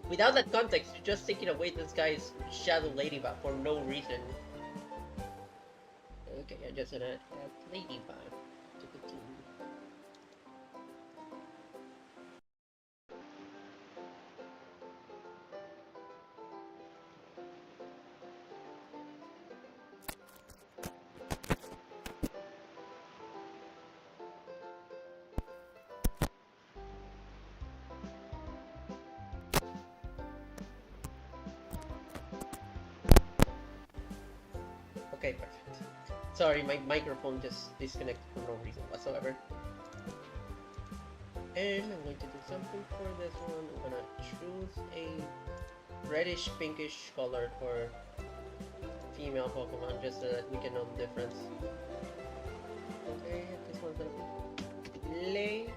Without that context, you're just taking away this guy's Shadow Ladybug for no reason. Okay, I just gonna add Ladybug to the team. Okay, perfect. Sorry, my microphone just disconnected for no reason whatsoever. And I'm going to do something for this one. I'm gonna choose a reddish pinkish color for female Pokemon just so that we can know the difference. Okay, this one's gonna be Lay.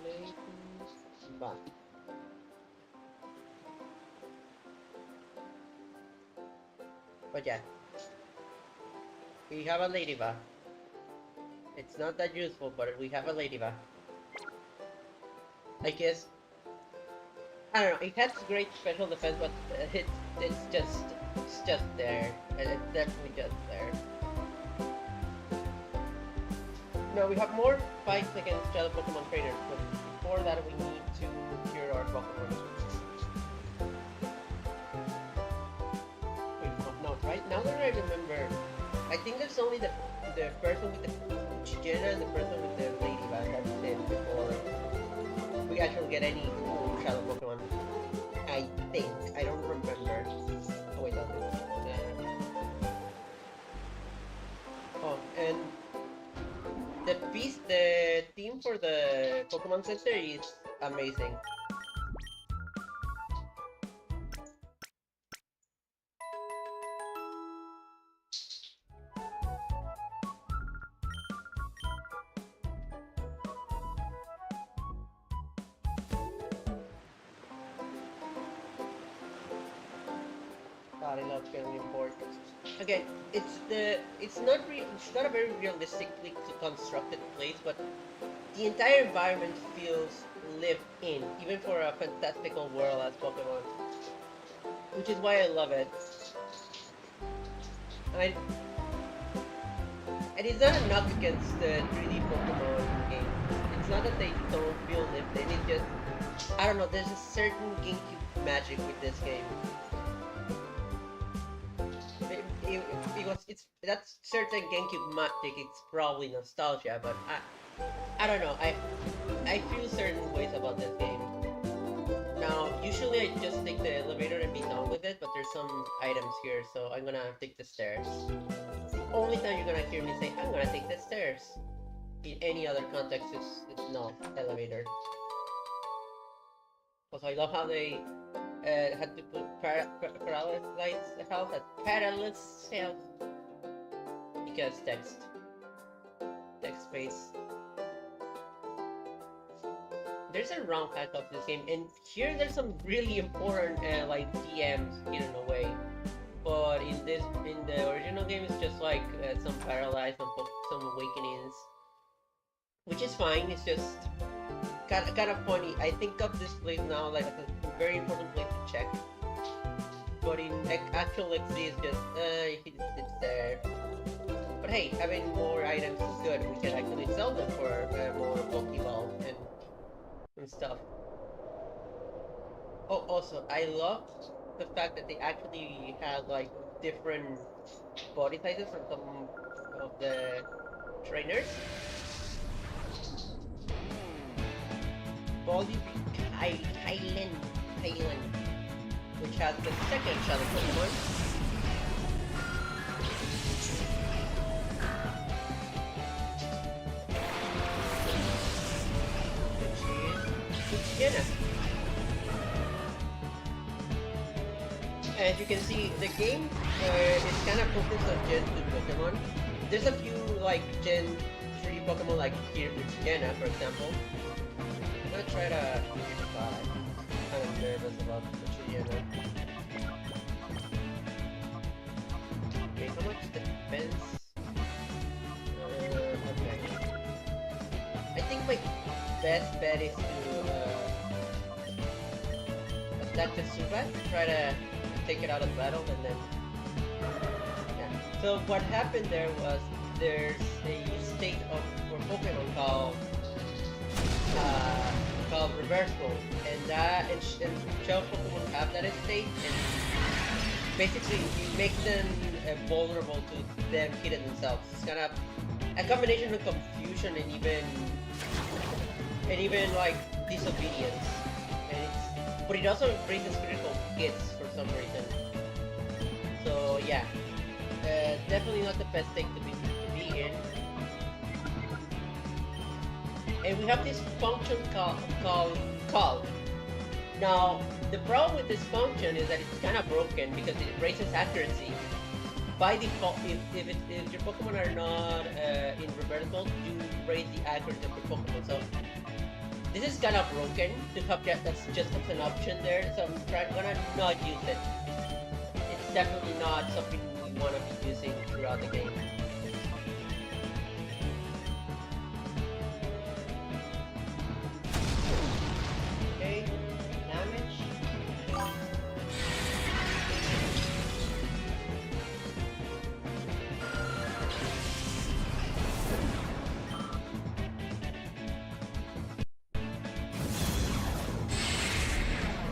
Ladybug. But yeah, we have a Ladybug. It's not that useful, but we have a Ladybug. I guess, I don't know, it has great special defense, but it's just there. And it's definitely just there. No, we have more fights against Shadow Pokemon trainers, but before that we need to cure our Pokemon. Right now that I remember, I think there's only the person with the Uchigena and the person with the actually get any shadow Pokemon. I think. I don't remember. Oh wait, no. Oh, and the theme for the Pokemon Center is amazing. God, I love Gale Import. Again, it's not a very realistically constructed place, but the entire environment feels lived in, even for a fantastical world as Pokemon, which is why I love it. And, and it's not a knock against the 3D Pokemon game. It's not that they don't feel lived in. It's just, I don't know. There's a certain GameCube magic with this game. It's that certain GameCube magic. It's probably nostalgia, but I don't know. I feel certain ways about this game. Now, usually I just take the elevator and be done with it, but there's some items here, so I'm gonna take the stairs. It's the only time you're gonna hear me say, I'm gonna take the stairs. In any other context, it's no elevator. Also, I love how they had to put paralyzed health at paralyzed health. Because text space. There's a ROM hack of this game, and here there's some really important like DMs hidden away. But in the original game, it's just like some paralyzed, some awakenings, which is fine. It's just kind of funny. I think of this place now like as a very important place to check. But in actual XD, it's just it's there. But hey, having more items is good. We can actually sell them for more Pokeball and stuff. Oh, also, I love the fact that they actually have like different body sizes for some of the trainers. Body Kylan, which has the second Shadow Pokemon. As you can see, the game is kind of focused on Gen 2 Pokemon. There's a few like Gen 3 Pokemon like here with Jenna, for example. I'm gonna try to I'm kind of nervous about Jenna. Okay, how much defense? Okay. I think my best bet is to attack the Zubat, try to take it out of battle, and then yeah. So what happened there was there's a state for Pokemon called reverse mode, and shell Pokemon have that state, and basically you make them vulnerable to them hitting themselves. It's kind of a combination of confusion and even like disobedience, but it also raises critical hits for some reason. So yeah, definitely not the best thing to be in. And we have this function called call. Now the problem with this function is that it's kind of broken because it raises accuracy. By default, if your Pokemon are not in reverse mode, you raise the accuracy of your Pokemon. So this is kind of broken to have that's just as an option there, so I'm gonna not use it. It's definitely not something we want to be using throughout the game. Okay, damage.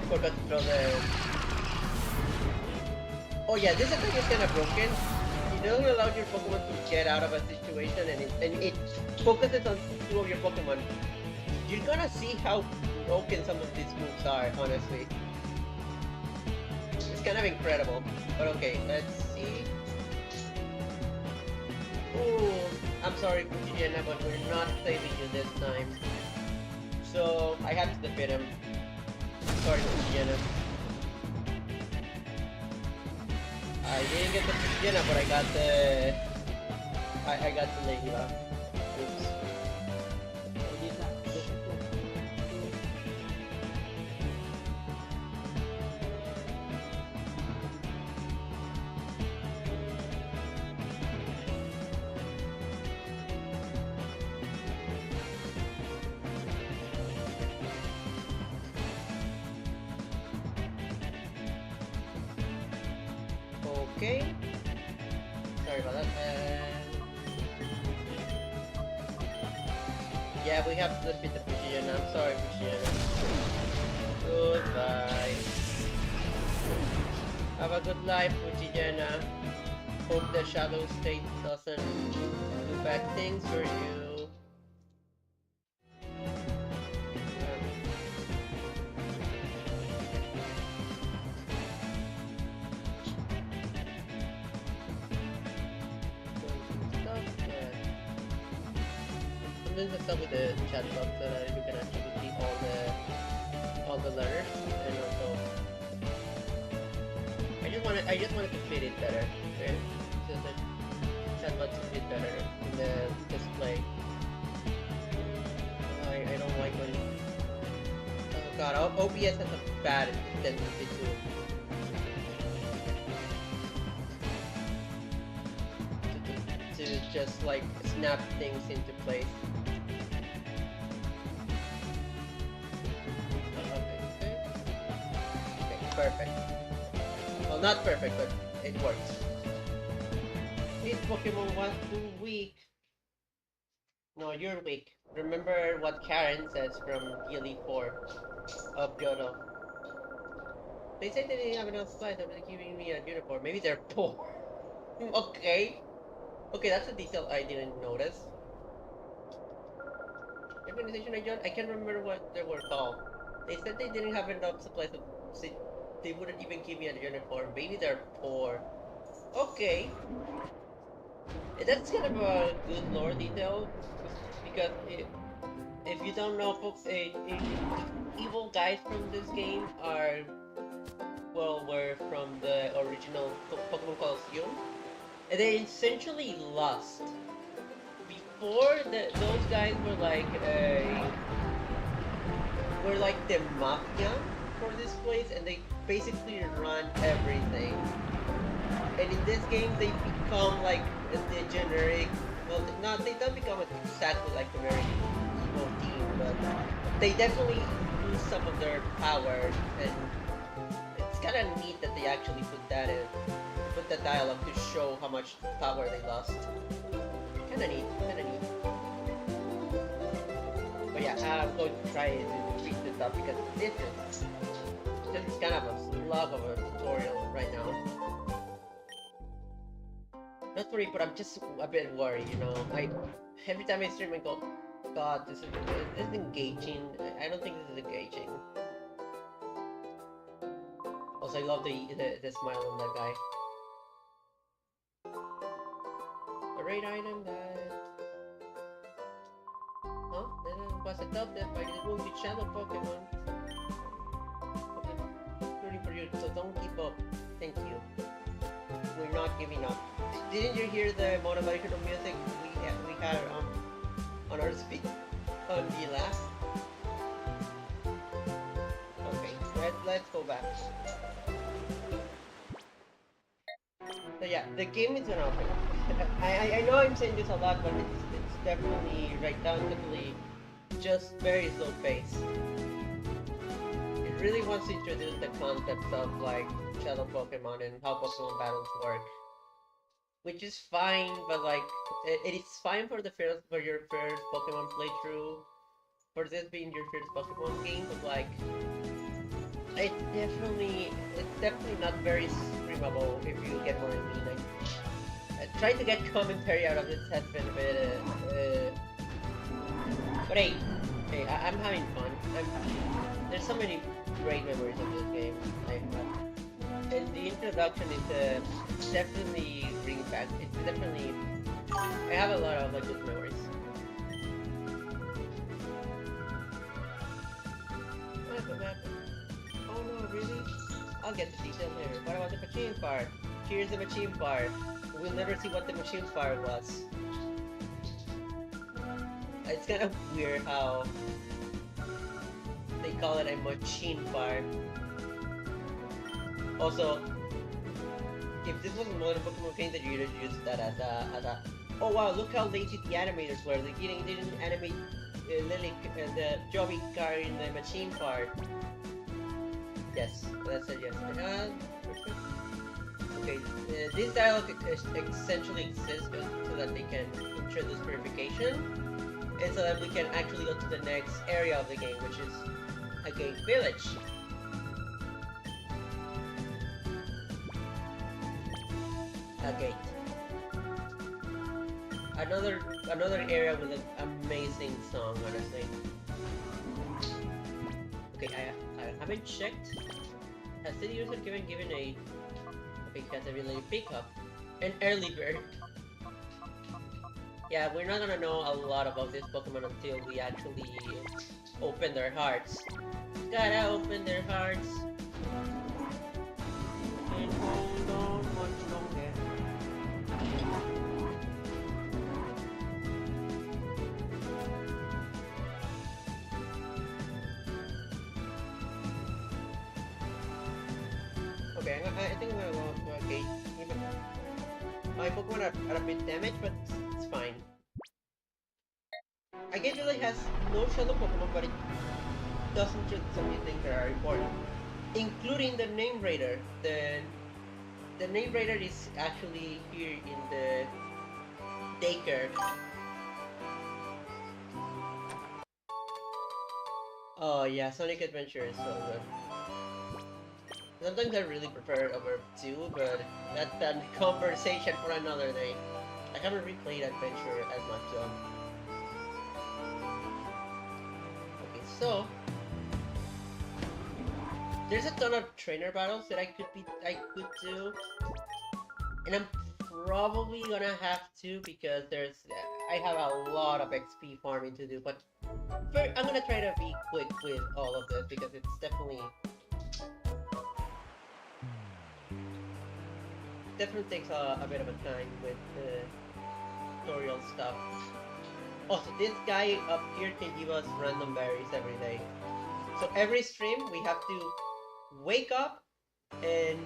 Forgot to throw the... Oh yeah, this attack is kind of broken. It doesn't allow your Pokemon to get out of a situation, and it focuses on two of your Pokemon. You're gonna see how broken some of these moves are, honestly. It's kind of incredible. But okay, let's see. Ooh, I'm sorry, Fujiana, but we're not saving you this time. So, I have to defeat him. Sorry, Fujiana. I didn't get the Fujiana, but I got the... I got the Legiva. Oops. Okay. Sorry about that. Yeah, we have to defeat the Fujiana. I'm sorry, Fujiana. Goodbye. Have a good life, Fujiana. Hope the Shadow State doesn't do bad things for you. Sometimes I start with the chat box so that you can actually see all the letters, and also I just wanted to fit it better, okay? So the chat box to fit better in the display. I don't like when oh god, OBS has a bad tendency to just like snap things into place. Perfect. Well, not perfect, but it works. This Pokemon was too weak. No, you're weak. Remember what Karen says from Gale 4 of Johto. They said they didn't have enough supplies, so they're giving me a uniform. Maybe they're poor. Okay. Okay, that's a detail I didn't notice. The organization I joined, I can't remember what they were called. They said they didn't have enough supplies, so they wouldn't even give me a uniform. Maybe they're poor. Okay. That's kind of a good lore detail, because if you don't know, folks, evil guys from this game are, well, were from the original Pokemon Colosseum, and they essentially lost. Before, those guys were like the mafia for this place, and they basically run everything. And in this game, they become like the generic. Well, they don't become exactly like the very evil team, but they definitely lose some of their power. And it's kind of neat that they actually put that dialogue to show how much power they lost. Kind of neat. But yeah, I'm going to try to speed this up because this is kind of a slug of a tutorial right now. Not worried, but I'm just a bit worried, you know. Every time I stream I go, God, this is engaging. I don't think this is engaging. Also, I love the smile on that guy. A raid item that... Huh? Was a top death by the wounded shadow Pokemon. Okay. Rooting for you, so don't give up. Thank you. We're not giving up. Didn't you hear the motivational music we had on our speak on the last? Okay, let's go back. So yeah, the game is gonna open. I know I'm saying this a lot, but it's definitely right down to the just very slow pace. It really wants to introduce the concepts of like shadow Pokemon and how Pokemon battles work. Which is fine, but like it is fine for your first Pokemon playthrough, for this being your first Pokemon game, but like it's definitely not very streamable if you get what I mean. Like, trying to get commentary out of this has been a bit but hey, I'm having fun. There's so many great memories of this game I have. And the introduction is definitely bringing back. It's definitely. I have a lot of like good memories. What happened? Oh no, really? I'll get the details later. What about the machine part? Here's the machine part. We'll never see what the machine part was. It's kind of weird how they call it a machine part. Also, if this was a modern Pokemon game, that you would use that as a. Oh wow! Look how lazy the animators were. They didn't animate Lily, the Joby car in the machine part. Yes, that's it. Yes. Okay, this dialogue essentially exists so that they can introduce purification, and so that we can actually go to the next area of the game, which is a Gate Village. A gate. Another area with an amazing song, honestly. Okay, I haven't checked. Has the user given a has a related pickup? An early bird. Yeah, we're not gonna know a lot about this Pokemon until we actually open their hearts. Gotta open their hearts. And hold on much longer. Okay, I think I'm gonna go for a gate. Even my Pokemon are a bit damaged, but it's fine. A gate really has no shadow Pokemon, but it doesn't just so many things that are important, including the name raider. The name raider is actually here in the daycare. Oh yeah, Sonic Adventure is so good. Sometimes I really prefer it over 2, but that's a conversation for another day. I haven't replayed Adventure as much though. Okay, so there's a ton of trainer battles that I could do, and I'm probably gonna have to because I have a lot of XP farming to do. But I'm gonna try to be quick with all of this because it's definitely takes a bit of a time with the tutorial stuff. Also, this guy up here can give us random berries every day. So every stream we have to wake up and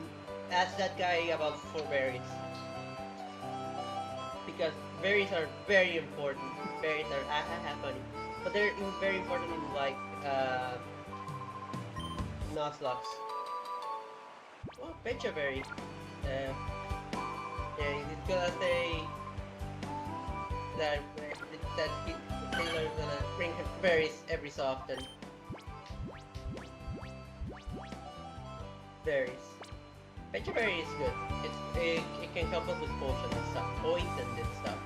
ask that guy about 4 berries. Because berries are very important. Berries are funny. But they're very important in like Nuzlocke. Oh, Pecha berry. Yeah, it's gonna say that Taylor's gonna bring him berries every so often. Berries. Pecha berry is good. It can help us with potions and stuff, poison and stuff.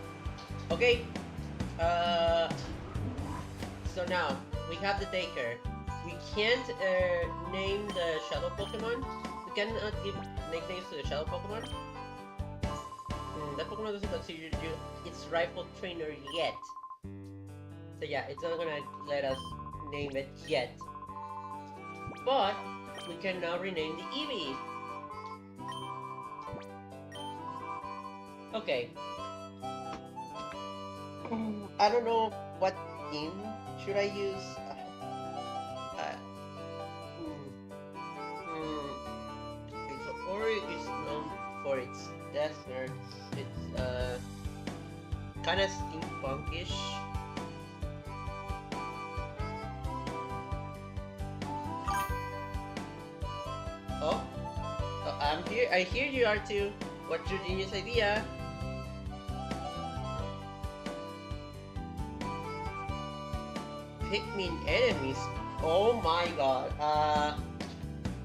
Okay. So now we have the daycare. We can't name the shadow Pokemon. We cannot give nicknames to the shadow Pokemon. That Pokemon doesn't consider you its rightful trainer yet. So yeah, it's not gonna let us name it yet. But we can now rename the Eevee. Okay. I don't know what theme should I use. Okay, so Ori is known for its deserts. It's kind of steampunkish. Oh, I'm here. I hear you, R2. What's your genius idea? Pikmin enemies. Oh my god.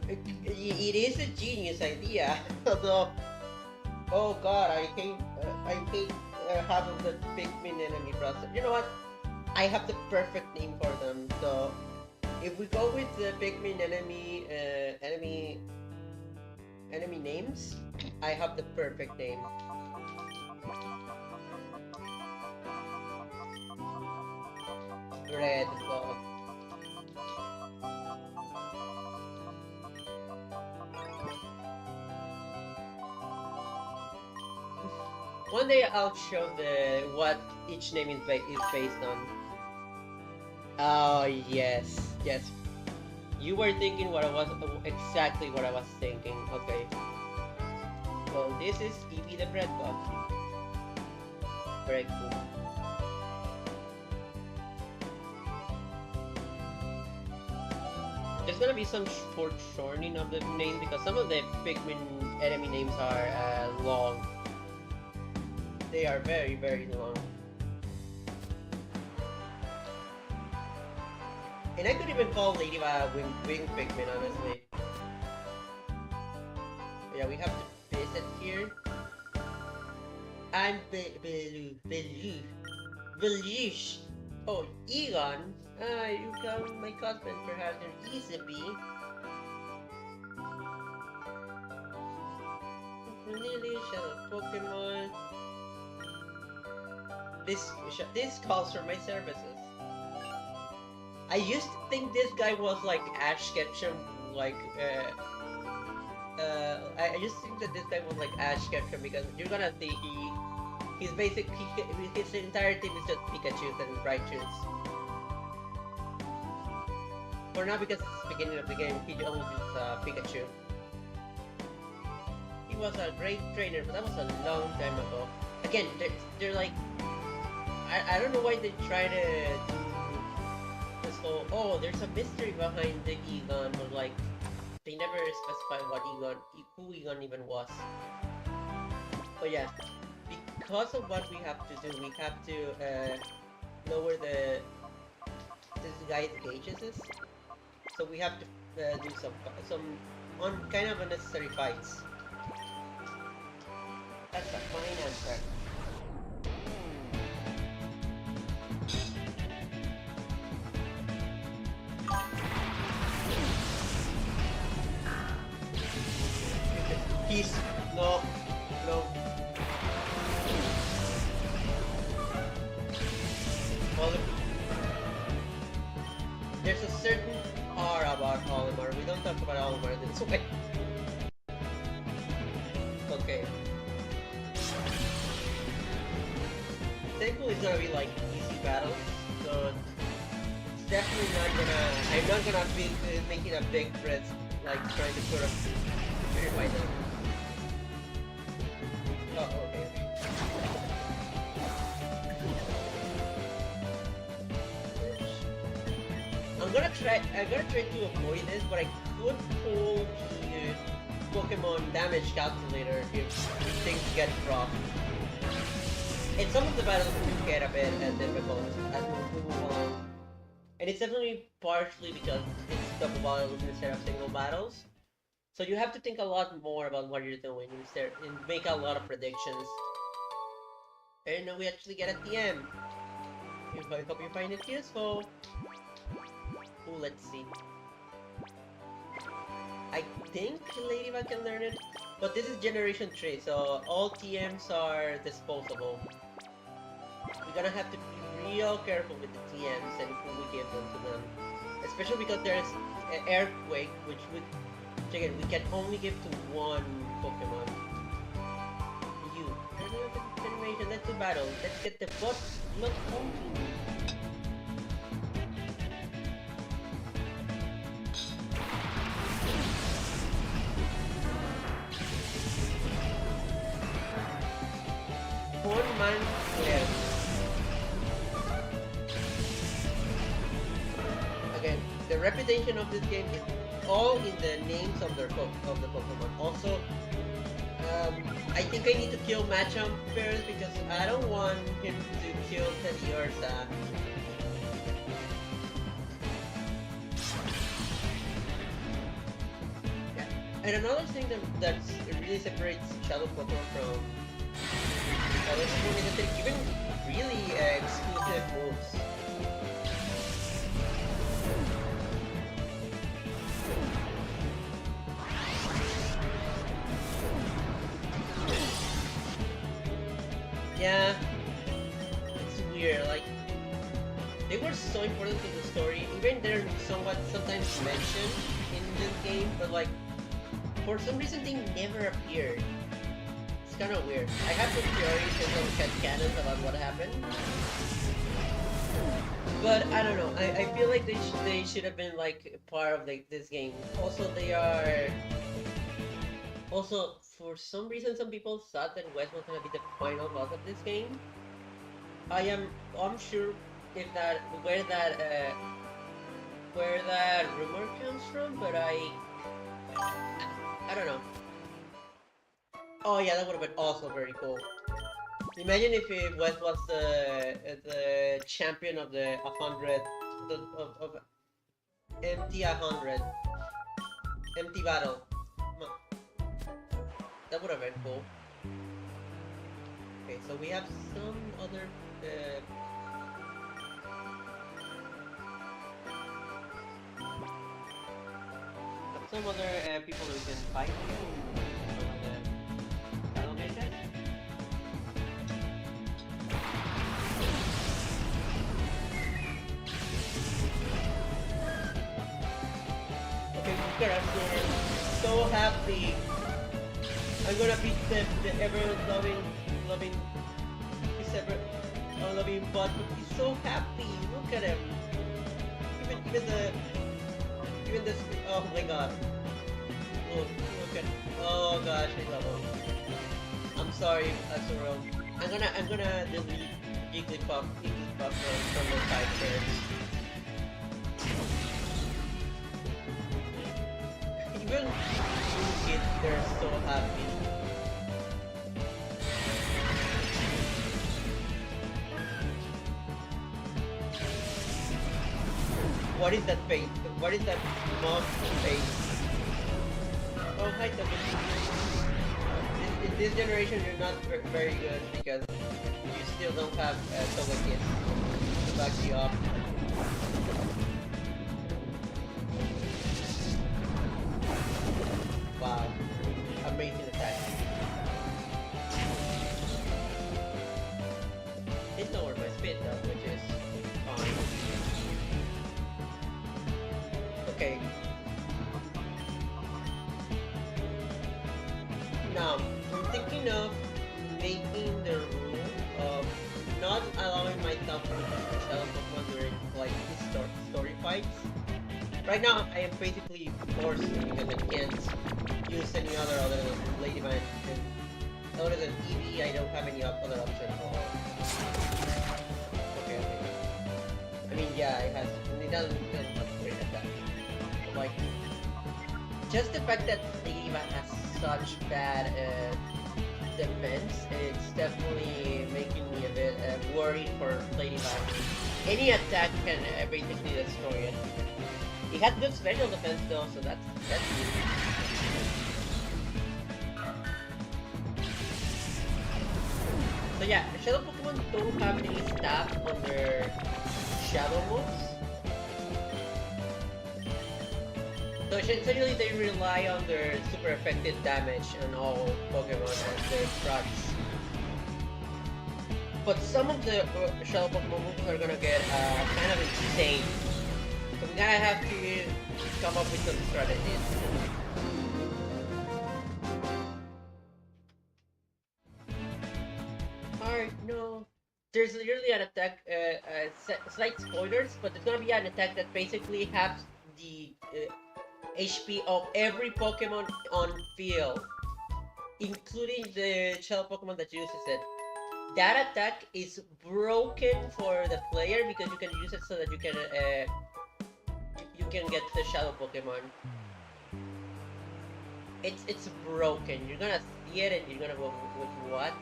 It is a genius idea. Although, oh god, I hate having the Pikmin enemy process. You know what? I have the perfect name for them. So If we go with the Pikmin enemy names, I have the perfect name. Red Dog. One day I'll show what each name is based on. Oh yes, yes. You were thinking exactly what I was thinking. Okay. So this is Evie the Bread Bug. Very cool. There's gonna be some foreshortening of the name because some of the Pikmin enemy names are long. They are very, very long. And I could even call Ladybug Wing Pikmin, honestly. But yeah, we have to visit here. I'm Belush. Oh, Egon. You come my cousin, perhaps there is a bee. Really, shadow Pokemon. This calls for my services. I used to think this guy was like Ash Ketchum, like I just think that this guy was like Ash Ketchum because you're gonna see his entire team is just Pikachu's and Raichus. For now, because it's the beginning of the game, he only uses Pikachu. He was a great trainer, but that was a long time ago. Again, they're like, I don't know why they try to do this whole, oh, there's a mystery behind the Egon, but like, they never specify who Egon even was. But yeah, because of what we have to do, we have to lower this guy's gauges. So we have to do some kind of unnecessary fights. That's a fine answer. Peace. No. There's a certain R about Olimar. We don't talk about Olimar this way. Okay. Thankfully it's gonna be like easy battles, so it's definitely not gonna... I'm not gonna be making a big risk, like trying to sort of purify them. Oh, okay. I'm gonna try to avoid this, but I could pull the Pokemon damage calculator if things get rough. And some of the battles do get a bit difficult as we move along. And it's definitely partially because it's double battles instead of single battles. So you have to think a lot more about what you're doing and make a lot of predictions. And we actually get a TM. I hope you find it useful. Ooh, let's see. I think Ladybug can learn it, but this is Generation 3, so all TMs are disposable. We're gonna have to be real careful with the TMs and who we give them to them. Especially because there's an Earthquake, which we can only give to one Pokemon. You. Generation, let's do battle. Let's get the blood pumping. One-man player. Again, the reputation of this game is all in the names of the Pokemon. Also, I think I need to kill Machamp first because I don't want him to kill Teddiursa. Yeah. And another thing that really separates Shadow Pokemon from other Pokemon is that they're given really exclusive moves. were so important to the story. Even they're somewhat sometimes mentioned in this game, but like for some reason they never appeared. It's kind of weird. I have some theories and some headcanons about what happened, but I don't know. I feel like they should have been like part of like this game. Also, for some reason some people thought that West was gonna be the final boss of this game. I'm unsure if that where that rumor comes from, but I don't know. Oh yeah, that would have been also very cool. Imagine if West was the champion of the 100 of MT 100 MT battle. That would have been cool. Okay, so we have some other people who can fight here. Some of the animators. Okay, look at us, we're so happy. I'm gonna beat the ever-loving bot, but he's so happy. Look at him. Even the oh my god. Look at, oh gosh, I love him. I'm sorry, Azuro. I'm gonna delete Jigglypuff from the side turns. Even kids, they're so happy. What is that face? What is that monster face? Oh, hi, Toby. In this generation, you're not very good because you still don't have Togekiss to back you up. Wow, amazing attack. It's lowered my speed though, which is fine. Okay. Now, I'm thinking of making the rule of not allowing myself to use Shadow Pokemon during like story fights. Right now, I am basically forced because I can't use any other than Ladyman, and other than Eevee, I don't have any other option at all. Okay. I mean, yeah, it doesn't have great attack. But, like, just the fact that Ladyman has such bad defense, it's definitely making me a bit worried for Ladyman. Any attack can basically destroy it. He had good special defense though, so that's good. So yeah, Shadow Pokemon don't have any stats on their Shadow moves. So essentially they rely on their super effective damage on all Pokemon as their crutch. But some of the Shadow Pokemon moves are gonna get kind of insane. So we're gonna have to come up with some strategies. Alright, no. There's literally an attack, slight spoilers, but there's gonna be an attack that basically has the HP of every Pokemon on field, including the Shadow Pokemon that uses it. That attack is broken for the player because you can use it so that you can get the Shadow Pokemon. It's broken. You're gonna see it and you're gonna go, what?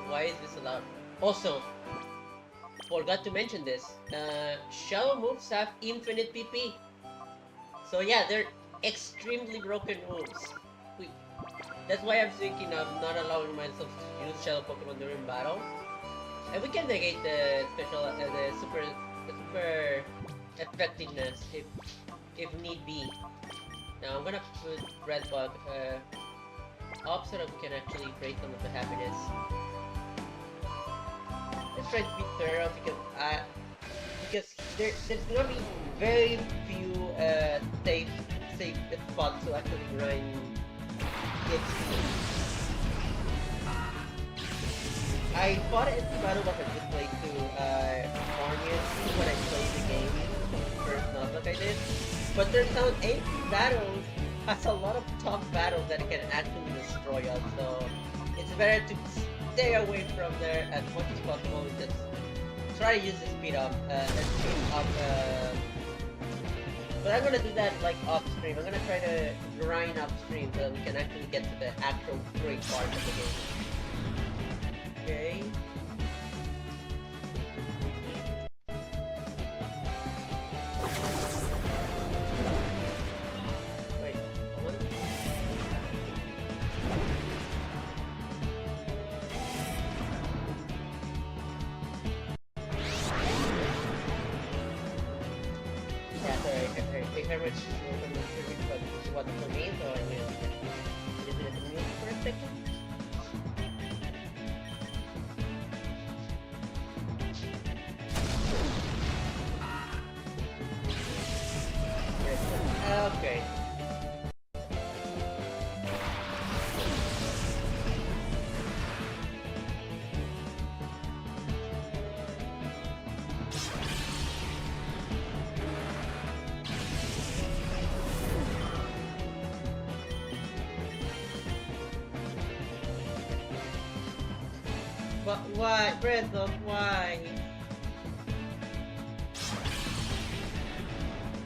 Why is this allowed? Also, forgot to mention this. Shadow moves have infinite PP. So yeah, they're extremely broken moves. That's why I'm thinking of not allowing myself to use Shadow Pokemon during battle. And we can negate the special, the super effectiveness if need be. Now I'm gonna put Red Bug up so that we can actually break some of the happiness. Let's try to be thorough because there's gonna be very few safe spots to actually grind XP. I thought NC Battle was a good place to farm XP when I played the game, first Nuzlocke I did. But turns out NC Battle has a lot of tough battles that can actually destroy us, so it's better to stay away from there as much as possible and just try to use the speed up, but I'm gonna do that like off stream. I'm gonna try to grind upstream so that we can actually get to the actual great part of the game. Okay. Wait, what? Yeah, sorry, I heard much what for me, so I will just let the music for a second. Okay. But why? Breath of why?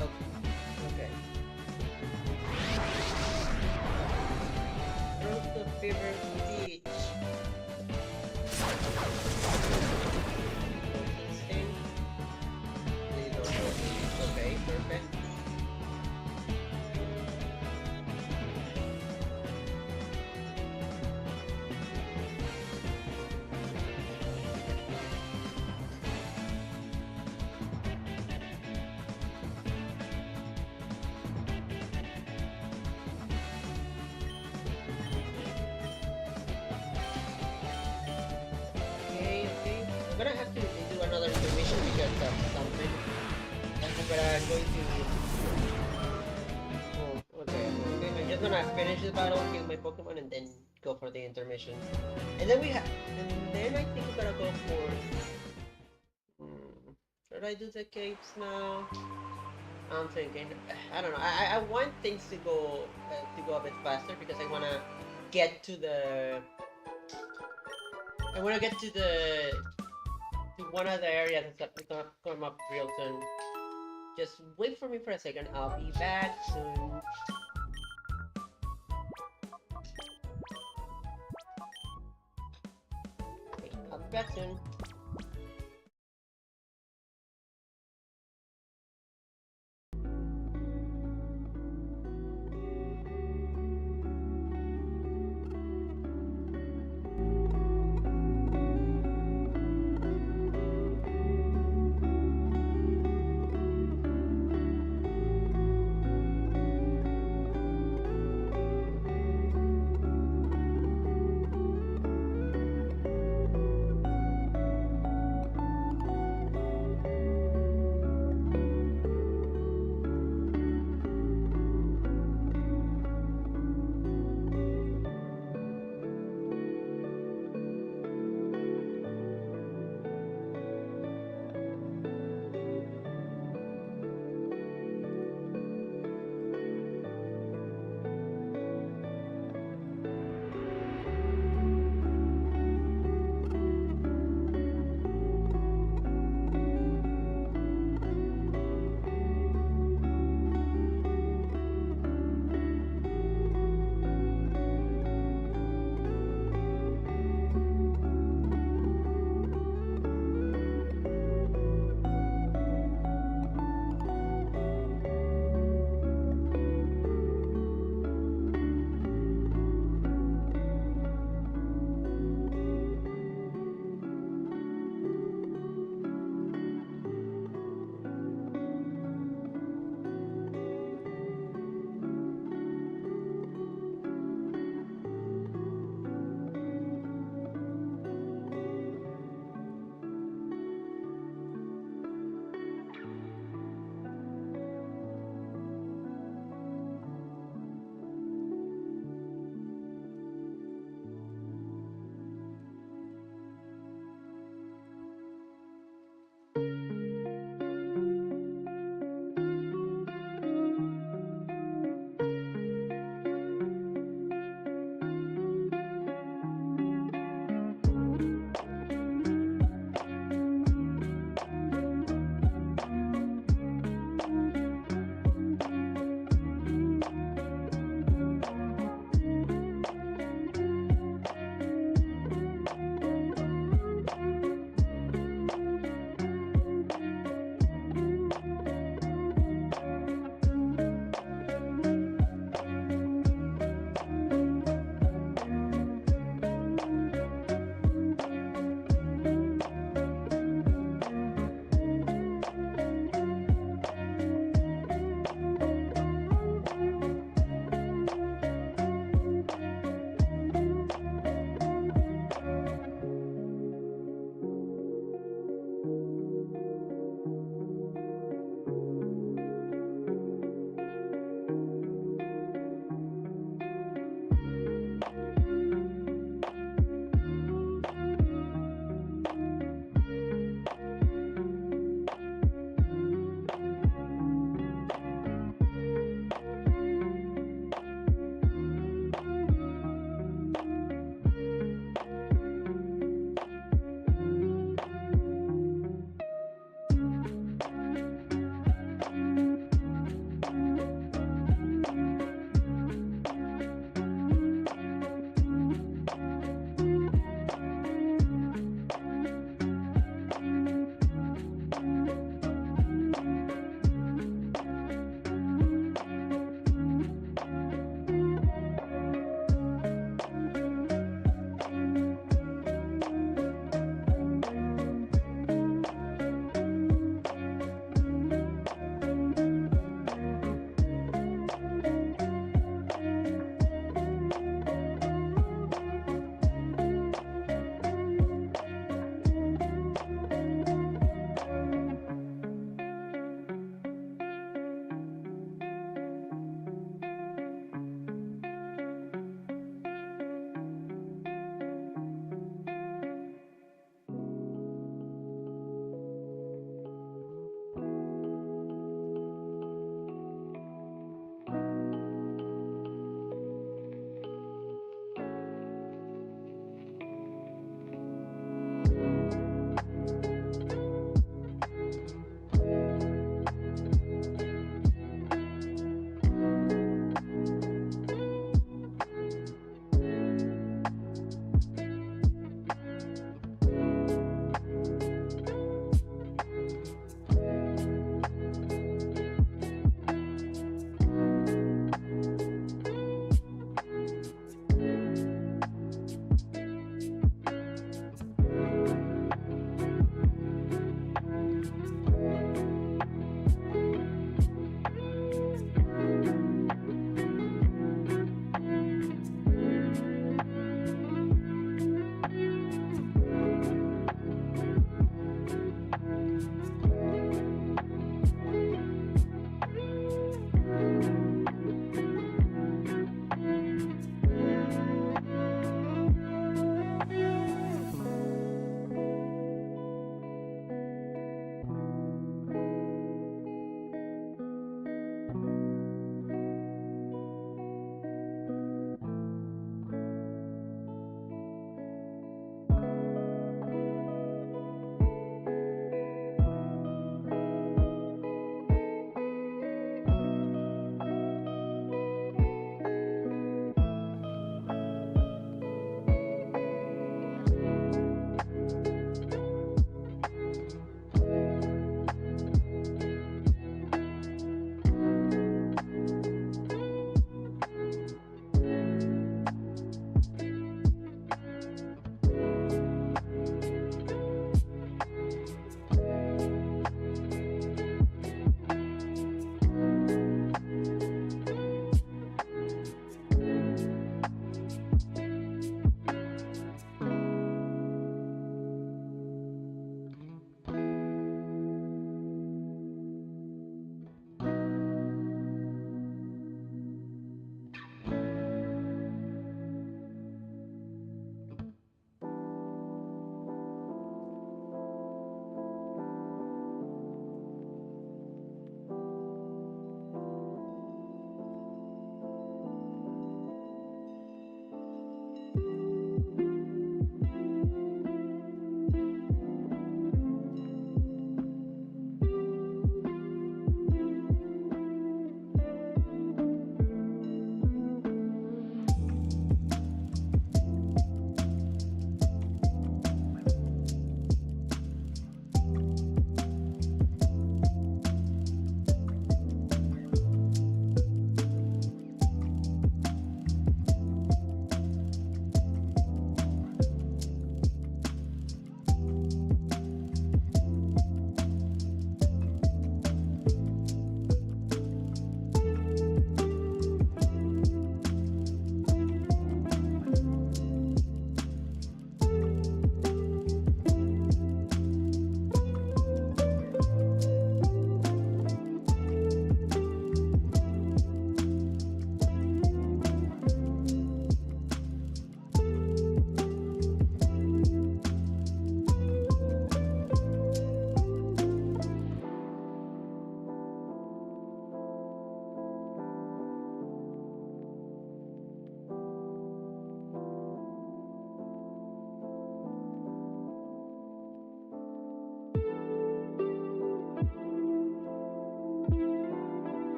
Oh, okay. Rose of Fever Beach. Poison Sting. Please don't go to. Okay, perfect. I'm gonna have to do another intermission because of something. But I'm going to. Oh, okay. I'm just gonna finish the battle, kill my Pokemon, and then go for the intermission. And then and then I think we're gonna go for. Should I do the capes now? I'm thinking. I don't know. I want things to go a bit faster because I wanna get to the. I wanna get to the. To one of the areas that's gonna come up real soon. Just wait for me for a second. I'll be back soon. Okay, I'll be back soon.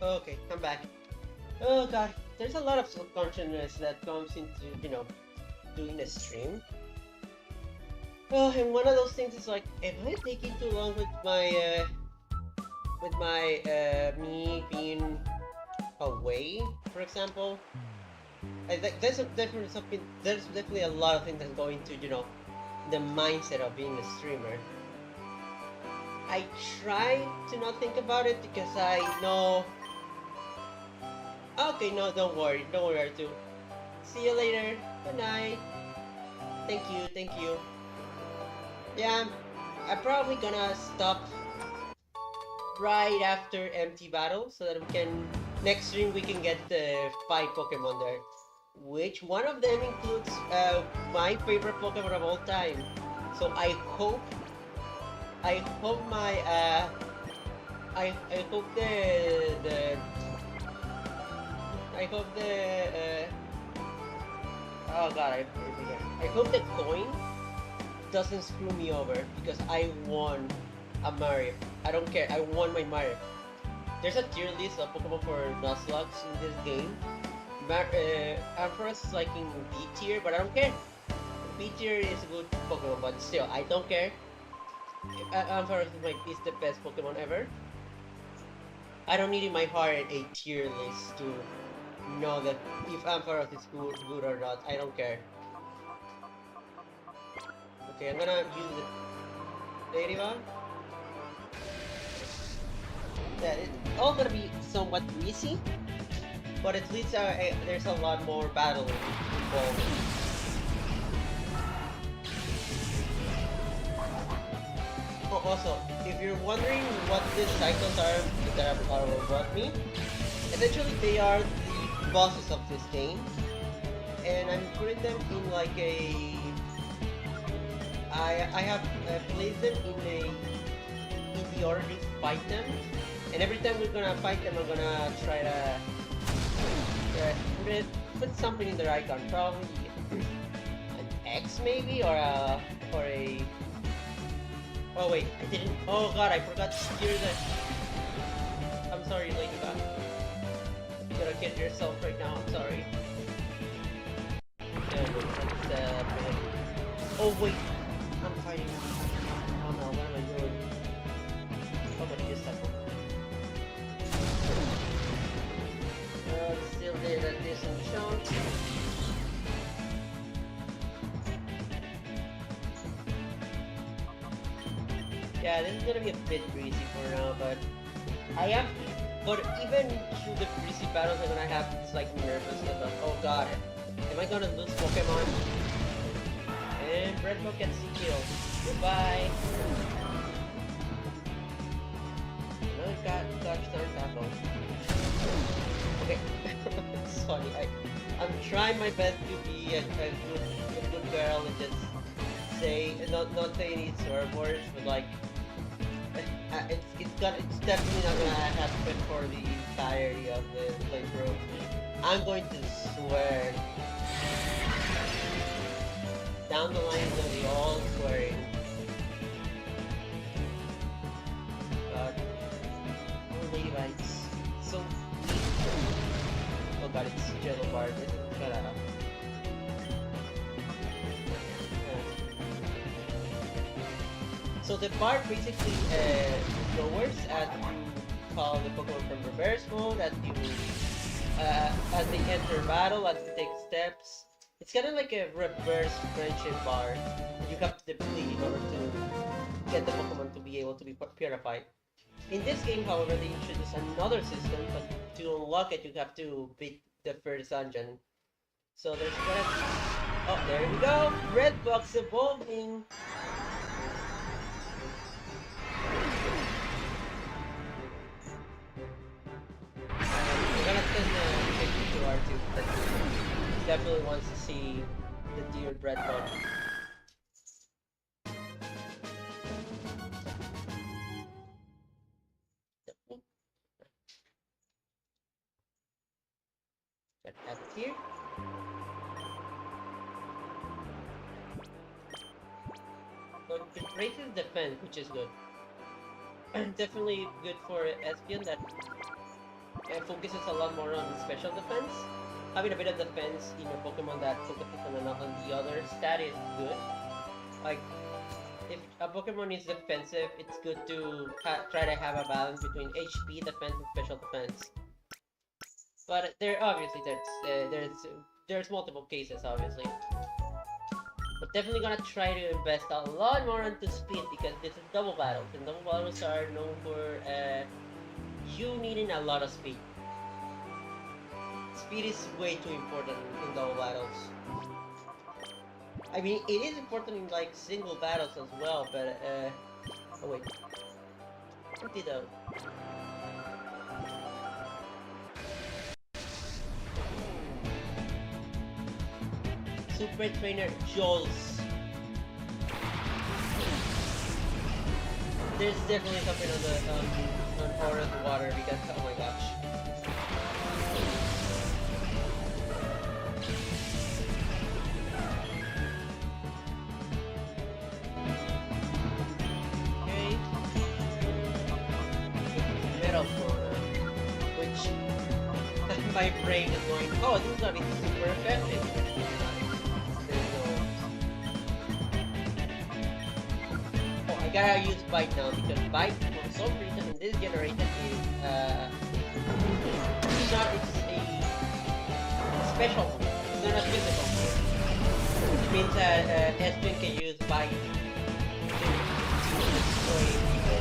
Okay, I'm back. Oh god, there's a lot of self-consciousness that comes into, doing a stream. Oh, and one of those things is like, am I taking too long with my me being away, for example? There's definitely a lot of things that go into, the mindset of being a streamer. I try to not think about it because I know. Okay, no, don't worry, Artu. See you later. Good night. Thank you, thank you. Yeah, I'm probably gonna stop right after empty battle so that we can next stream we can get the 5 Pokemon there. Which one of them includes my favorite Pokemon of all time. So I hope my I hope the I hope the oh god I hope the coin doesn't screw me over because I won a Mario. I don't care. I won my Mario. There's a tier list of Pokemon for Nuzlocke in this game. Ampharos is like in B tier, but I don't care. B tier is a good Pokemon, but still, I don't care. Ampharos is the best Pokemon ever. I don't need in my heart a tier list to know that if Ampharos is good or not. I don't care. Okay, I'm gonna use the Ladybug. Yeah, it's all gonna be somewhat easy, but at least there's a lot more battle involved. Oh, also, if you're wondering what these cycles are that are brought me, essentially they are the bosses of this game, and I'm putting them in like a. I have placed them in the order to fight them, and every time we're gonna fight them, I'm gonna try to put something in their icon, probably an X maybe, or a. Oh wait, I didn't. Oh god, I forgot to steer the. I'm sorry, Ladybug. You gotta kill yourself right now. I'm sorry. Oh wait, I'm fighting. Oh no, what am I doing? I'm gonna use that one. Still did a decent chunk. Yeah, this is gonna be a bit breezy for now, but I am. But even through the breezy battles, I'm gonna have this like nervousness of, oh god, am I gonna lose Pokemon? And Redbug gets killed. Goodbye. Another Dodge tackle. Okay, sorry. I'm trying my best to be a good girl and just say not say any swear words, but like it's definitely not gonna happen for the entirety of the playthrough. I'm going to swear. Down the line, it's gonna be all swearing. God. Oh, Levites. So oh god, it's Jello Bar. This is gonna. So the bar basically lowers as you call the Pokemon from reverse mode, as they enter battle, as they take steps. It's kind of like a reverse friendship bar that you have to deplete in order to get the Pokemon to be able to be purified. In this game, however, they introduce another system, but to unlock it, you have to beat the first dungeon. So there's gonna. Oh, there we go! Red Box evolving! I'm gonna send the picture to R2. He definitely wants to see the deer Red Box. Got that here. So it raises defense, which is good. Definitely good for Espion that focuses a lot more on special defense. Having a bit of defense in your Pokemon that focuses on the other stat is good. Like, if a Pokemon is defensive, it's good to try to have a balance between HP, defense, and special defense. But there obviously there's multiple cases obviously. But definitely gonna try to invest a lot more into speed because this is double battles, and double battles are known for you needing a lot of speed. Speed is way too important in double battles. I mean, it is important in like single battles as well, but oh wait, antidote. Super Trainer Jules. There's definitely something on Aura's water because oh my gosh. Okay. Metal Flora, which my brain is going, oh, this is gonna be super effective. I gotta use Bite now because Bite, for some reason, in this generation is it's a special move. It's not a physical move. Which means that Espen can use Bite to destroy people.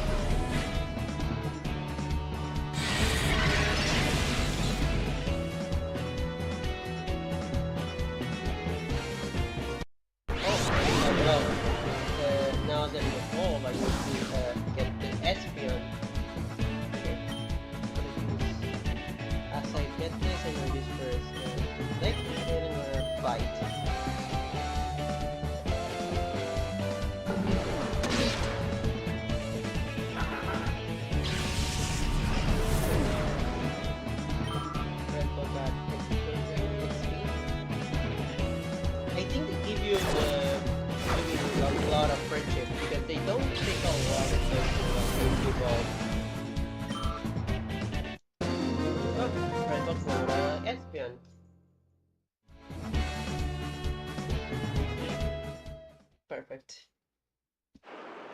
Perfect.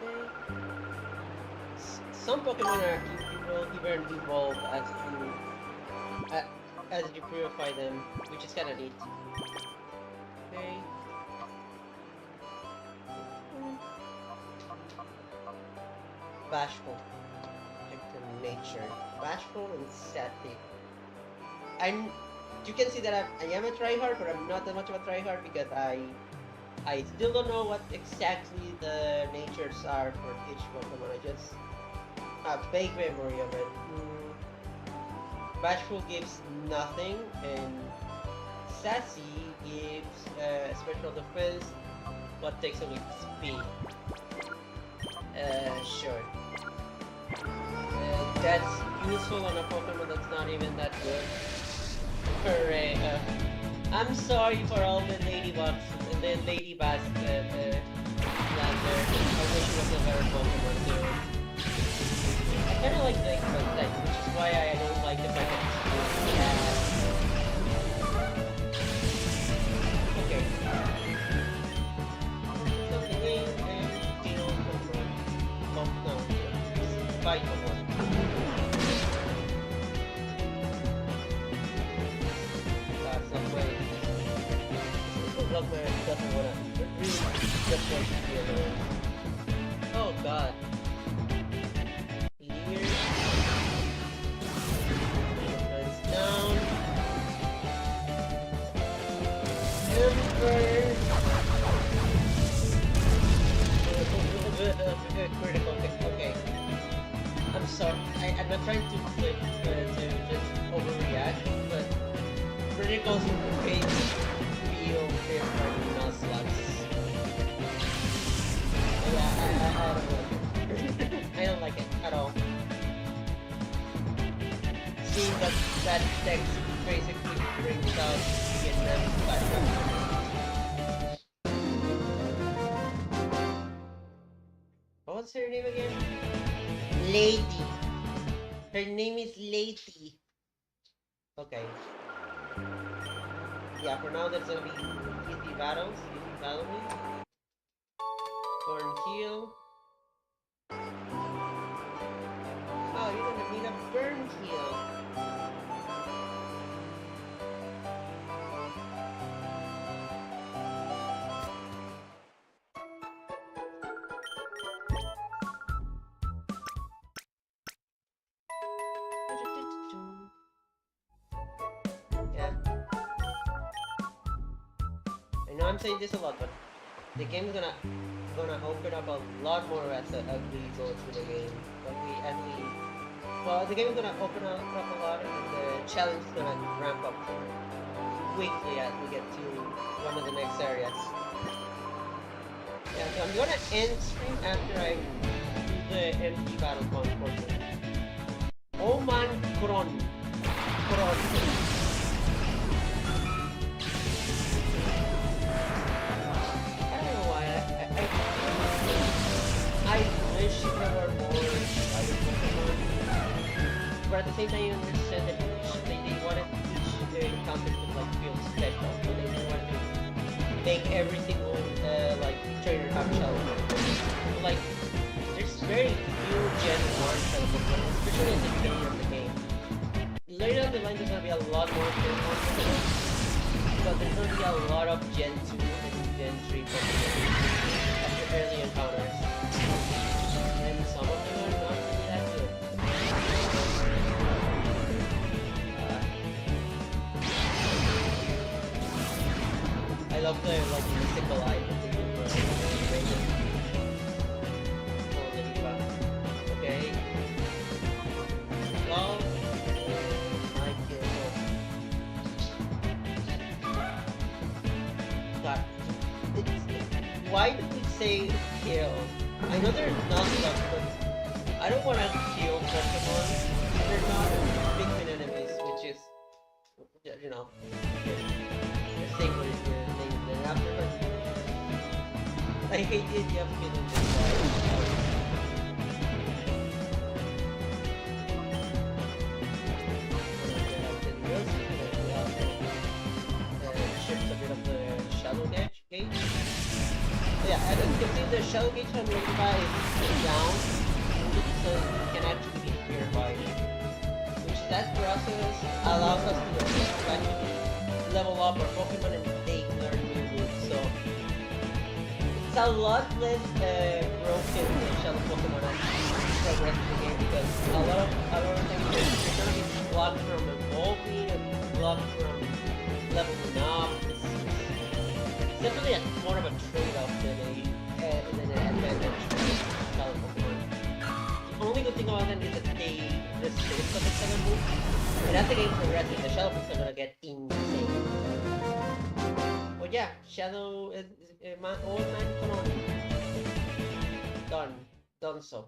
Okay. Some Pokemon will even evolve as you purify them, which is kind of neat. Okay. Bashful. Victim nature. Bashful and static. You can see that I am a tryhard, but I'm not that much of a tryhard because I still don't know what exactly the natures are for each Pokemon. I just have vague memory of it. Bashful gives nothing, and Sassy gives special defense, but takes away speed. Sure. That's useful on a Pokemon that's not even that good. Hooray! I'm sorry for all the ladybugs and the ladybats that land there. I wish it was a better Pokemon too. I kinda like the type, which is why I don't like the fact that it's okay. So the game and kill Pokemon. Oh no, fight Pokemon. Where he doesn't wanna really just wants to be alone. Oh god. Leer. Runs down. Emperor. Critical hit. Okay. I'm sorry. I'm not trying to flip to just overreact, but criticals in the face. Nuzlocke. Yeah, I don't like it at all. Seeing that text basically brings out Vietnam's background. What's her name again? Lady. Her name is Lady. Okay. Yeah, for now there's gonna be easy battles, easy battling. Corn heal. Oh, you're gonna need a burn heal. Yeah. I know I'm saying this a lot, but the game's gonna open up a lot more as we go through the game. Well, the game is gonna open up a lot, and the challenge is gonna ramp up quickly as we get to one of the next areas. Yeah, so I'm gonna end stream after I do the empty battle point portion. Oh man, Kron. I wish there were more other Pokemon, but at the same time, you understand that they wanted each encounter to like feel special, so they didn't want to make every single like trainer have challenge. So, like, there's very few Gen 1 kind of Pokemon, especially at the beginning of the game. Later down the line, there's gonna be a lot more Gen 1 Pokemon, but there's gonna be a lot of Gen 2 and Gen 3 Pokemon after early encounters. And some of them are not really that good. I love the like mystical eye that they do for Raven. Oh, Ladybug. Okay. Well, I kill. God. Why did we say kill? I know they're Nuzlocke, but I don't want to kill Pokemon. They're not Pikmin enemies, which is, you know, the thing with the thing that after. But I hate the idea of killing this guy. Shifts a bit of the shadow gauge. Yeah, as you can see, the shadow gauge on Ladybug is down, so you can actually be purified. Which that process allows us to actually level up our Pokemon and they learn new moves. So it's a lot less broken than Shadow Pokemon as you progress in the game, because a lot of things you're gonna be blocked from evolving and blocked from leveling up. It's definitely more of a trade-off than an advantage for Shadow Pokemon. The only good thing about them is that they resist of the seven moves, and as the game progresses, the Shadow Pokemon are gonna get insane. But yeah, Shadow Old Man Kron. Done so.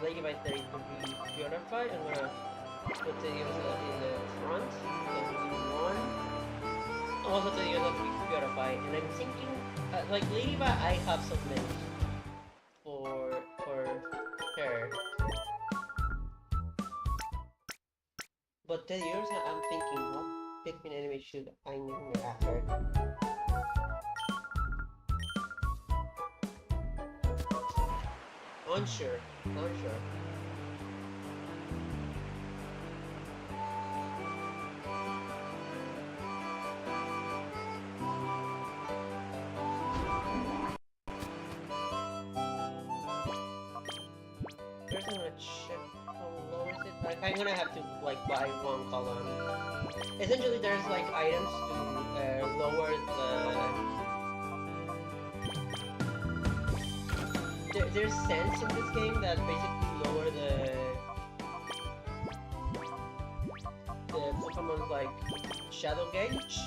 Ladybug there is going to be purified. I'm gonna put the user in the front. One. Also the user to be purified. And I'm thinking, like Ladybug, I have some names for her. But the user, I'm thinking, what Pikmin enemy should I name it after? Unsure. First I'm gonna check how low is it. Like, I'm gonna have to like buy one column. Essentially there's like items to lower the... There's sense in this game that basically lower the Pokemon's like shadow gauge.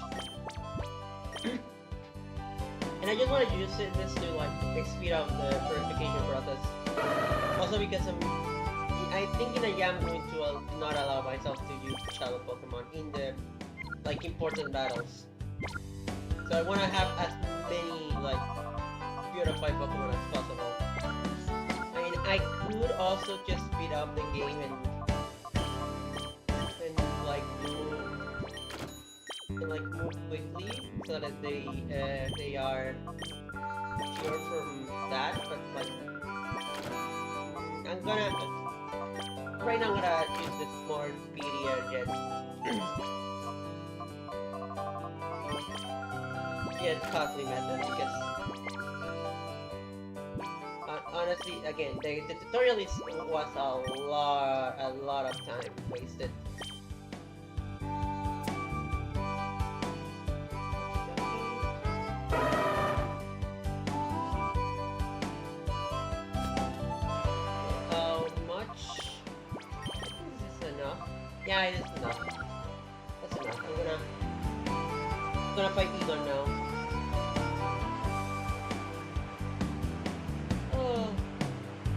And I just want to use this to like speed up the purification process. Also because I I think I am going to not allow myself to use shadow Pokemon in the important battles. So I want to have as many purified Pokemon as possible. I mean, I could also just speed up the game and move quickly so that they are cured from that. But I'm gonna right now. I'm gonna use this more speedier yet costly method because. Honestly, again, the tutorial was a lot of time wasted. How much? Is this enough? Yeah, it is enough. That's enough. I'm gonna fight Egon now. Oh.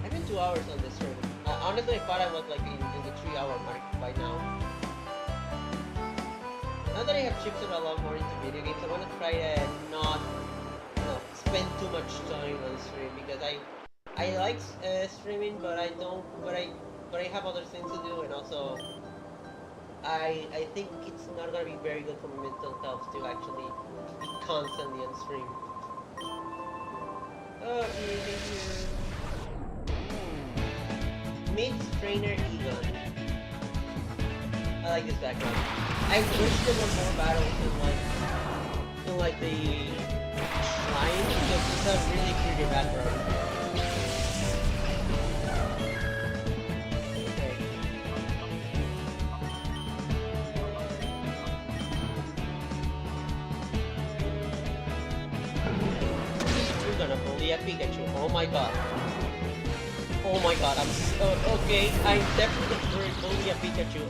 I've been 2 hours on this stream. Honestly, I thought I was in the 3-hour mark by now. Now that I have shifted a lot more into video games, I want to try to not spend too much time on stream because I like streaming, but I don't. But I have other things to do, and also I think it's not gonna be very good for my mental health to actually be constantly on stream. Oh, thank you. Mid-trainer Egon. I like this background. I wish there were more battles in the shrine because it's a really pretty background. Okay. You're gonna bully a Pikachu. Oh my god. Oh my god, I'm so okay. I'm definitely going to bully a Pikachu.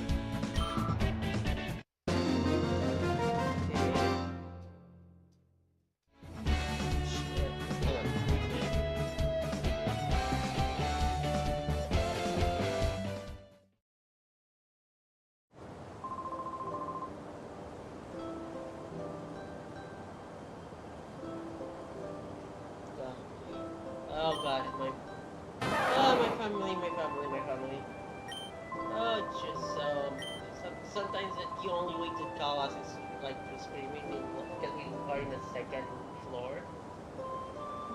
Oh god, my family. Oh, just sometimes the only way to call us is through screaming because we are in the second floor.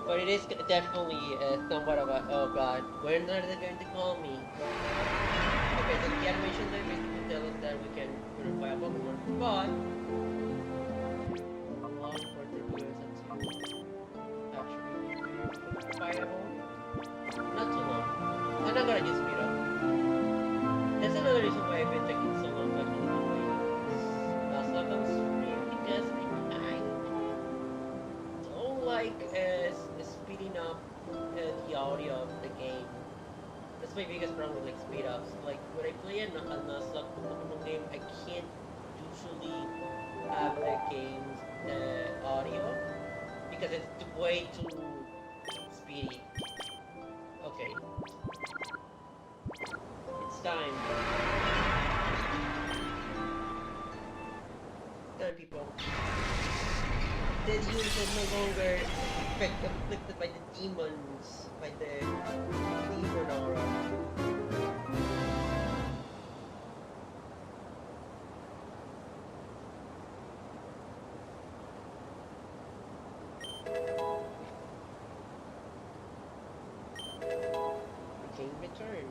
But it is definitely somewhat of a oh god, when are they going to call me? Okay, so the animation there basically tell us that we can purify a Pokemon, but long for the viewers actually purifiable. Not too long. I'm not gonna just speed up. That's another reason why I've been taking so long to actually do my Nuzlocke on stream because I don't like speeding up the audio of the game. That's my biggest problem with speed ups. Like when I play a Nuzlocke Pokemon game, I can't usually have the game's audio because it's way too speedy. Okay. It's time. Time, people. The use is no longer afflicted by the demons, by the demon aura. Regain return.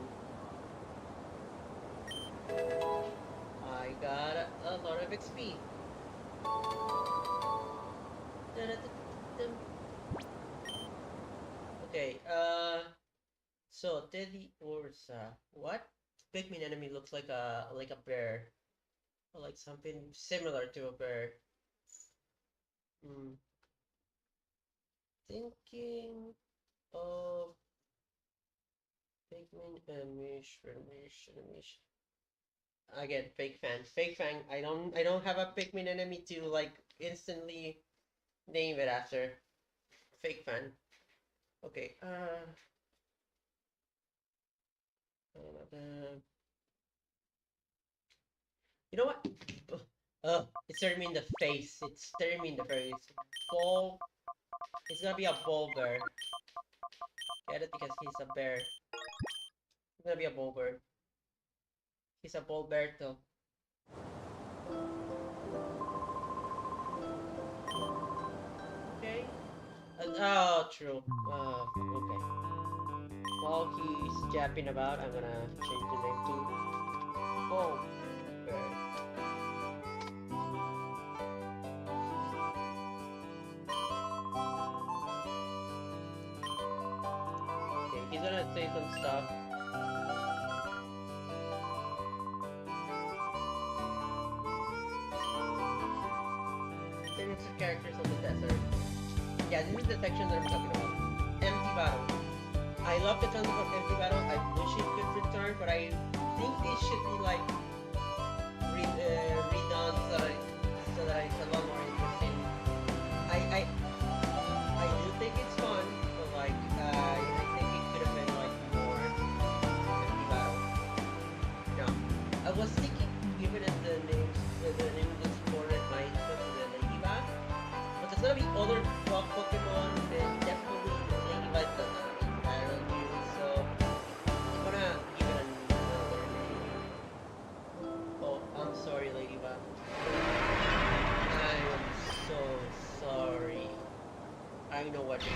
I got a lot of XP. Okay, so Teddy Ursa. What? Pikmin enemy looks like a bear. Or like something similar to a bear. Thinking of Pikmin Amish. Again, fake fan. I don't have a Pikmin enemy to instantly name it after. Fake fan. Okay, You know what? It's staring me in the face. It's staring me in the face. Ball. It's gonna be a ball bear. Get it? Because he's a bear. It's gonna be a ball bear. He's a ball bear too. Okay. Oh, true. Okay. While he's japping about, I'm gonna change the name to Ball Bear. Okay, he's gonna say some stuff. Then it's the characters on the desert. Yeah, this is the section that I'm talking about. Empty battle. I love the concept of empty battle. I wish it could return, but I think it should be like redone so that it's a lot more interesting. I do think it's fun, but like I think it could have been like more empty battle. No, I was thinking given it the name of the supported might go to the Ladybug, but there's gonna be other Pokemon and definitely the Ladybug does not be battle you, so I'm gonna give it another name. Oh, I'm sorry, Ladybug. I am so sorry. I know what you're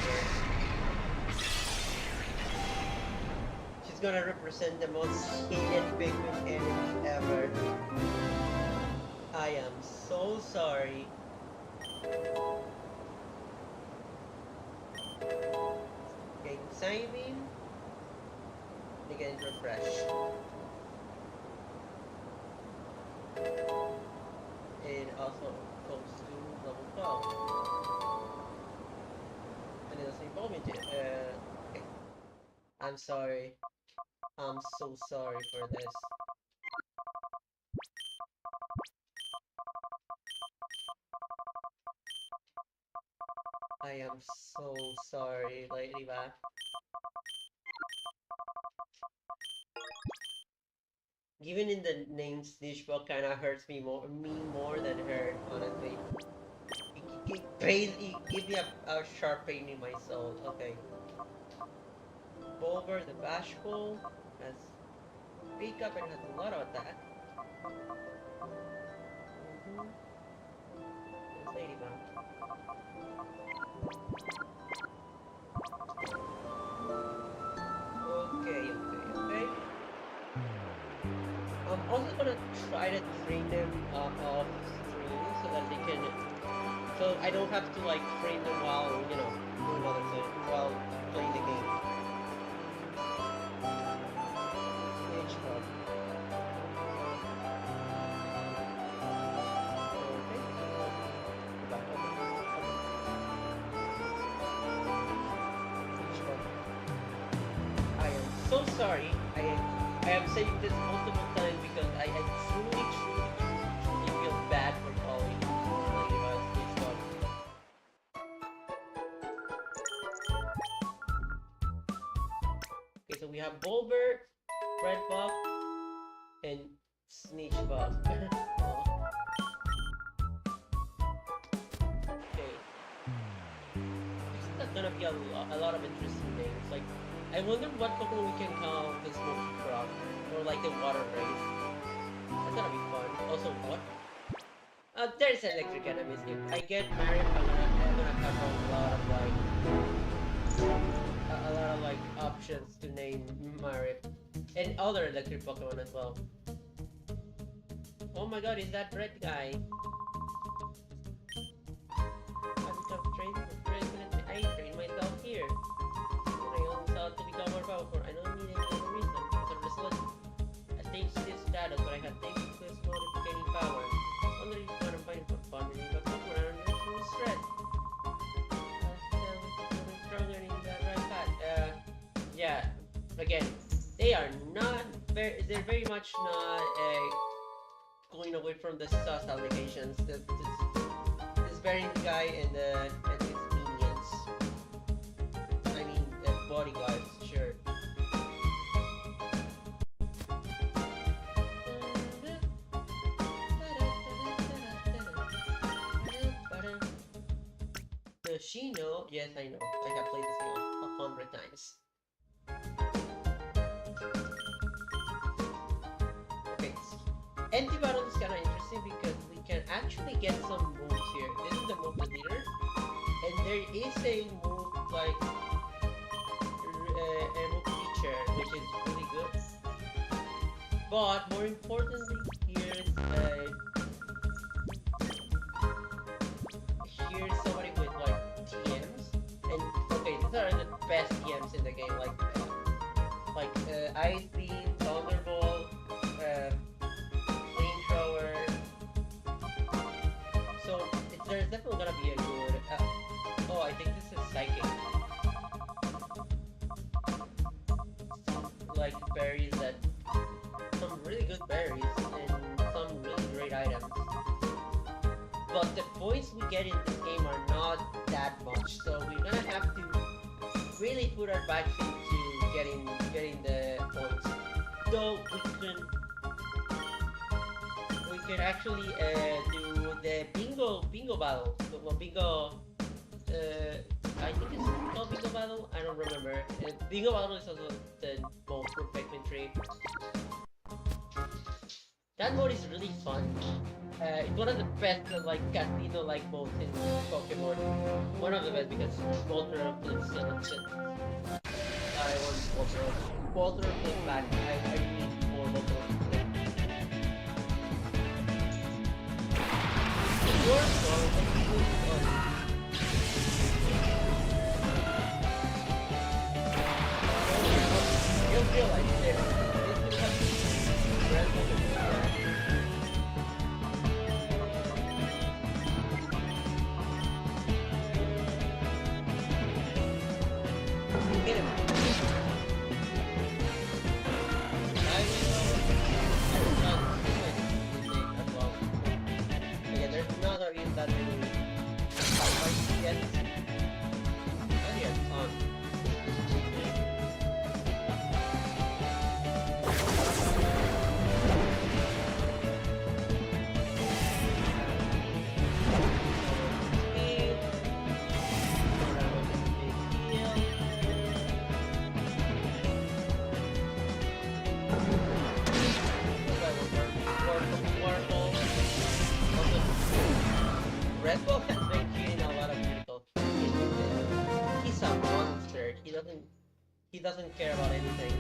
doing. She's gonna represent the most hated penguin enemy ever. I am so sorry. Okay, Psybeam. Again, refresh. It also goes to level 12. And it doesn't involve me to okay. I'm sorry. I'm so sorry for this. I am so sorry, Ladybug. Given in the name Snitchbug kinda hurts me more than her, honestly. It give me a sharp pain in my soul. Okay. Bulber the Bashful has speak up and has a lot of attack. It's Ladybug. Okay. I'm also gonna try to train them off stream so that they can. So I don't have to like train them while doing other things while playing the game. Stage hub. I am so sorry. I am saying this multiple times because I truly feel bad for calling Stage Hub. Okay, so we have Bulber, Redbug, and Snitchbug. Okay. This is gonna be a lot of interesting names. Like, I wonder what Pokemon we can call this Smoky Frog, or like the Water Race. That's gonna be fun. Also, what? There's electric enemies. If I get married, I'm gonna have a lot of like options to name Marip, and other electric Pokemon as well. Oh my God, is that red guy? I trained myself here. I only thought to become more powerful. I don't need any other reason. As a result, I changed this status, but I have taken this mode of gaining power. Wonder if you want to fight for fun and if a Pokemon are under full stress. I'm struggling in the right path. Yeah. Again, they are not very. They're very much not going away from the sus allegations. This variant guy and his minions. I mean, bodyguards, sure. she know? Yes, I know. I have played this game 100 times. Okay, empty battle is kind of interesting because we can actually get some moves here. This is the move the leader, and there is a move like move feature, which is really good. But more importantly, here's somebody with like TMs, and okay, these are the best TMs in the game, like Ice Beam, Thunderbolt, Flamethrower. So there's definitely gonna be a good. Oh, I think this is Psychic. Like berries that. Some really good berries and some really great items. But the points we get in this game are not that much, so we're gonna have to really put our backs into getting the points. Though we can actually do the bingo battle. Well, bingo. I think it's called bingo battle. I don't remember. Bingo battle is also the most perfect tree. That mode is really fun. It's one of the best like casino-like modes in Pokémon. One of the best because Volter flips I want Volter flip back. I need more Volter flip. Your song is really fun. You'll realize this will have to Red Bull. Hit him. Again, there's not really that many fights yet. And he has fun. Red Bull has been getting a lot of critical hits with this. He's a monster. He doesn't care about anything.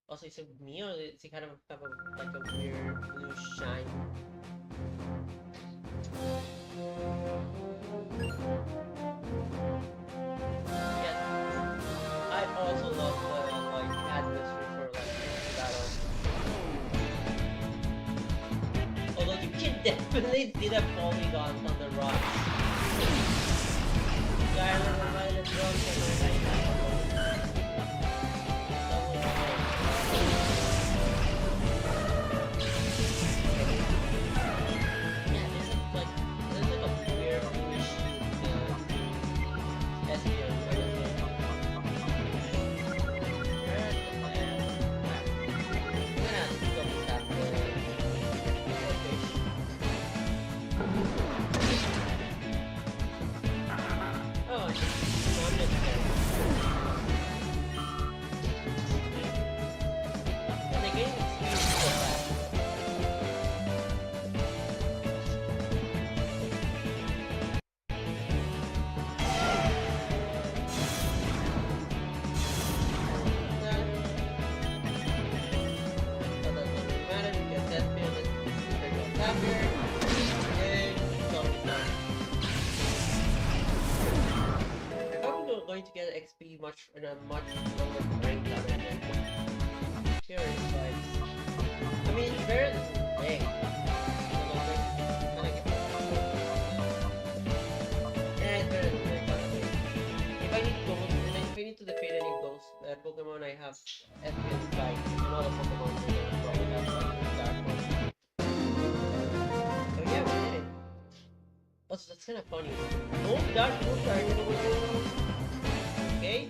Also, is it me or does he kind of have like a weird blue shine? Yes. I also love the like atmosphere for like battle. Although you can definitely see the polygons on the rocks. Gale reminded drunk and there's like a weird bluish Espion. Going to get XP much in a much lower rank than here is like I mean it's better than big. Yeah, it's better than big. If I need to defeat any of those Pokemon, I have FPS like another Pokemon that probably have like Dark One. So yeah, we did it. Also, that's kind of funny. Oh, Dark Moon. Okay.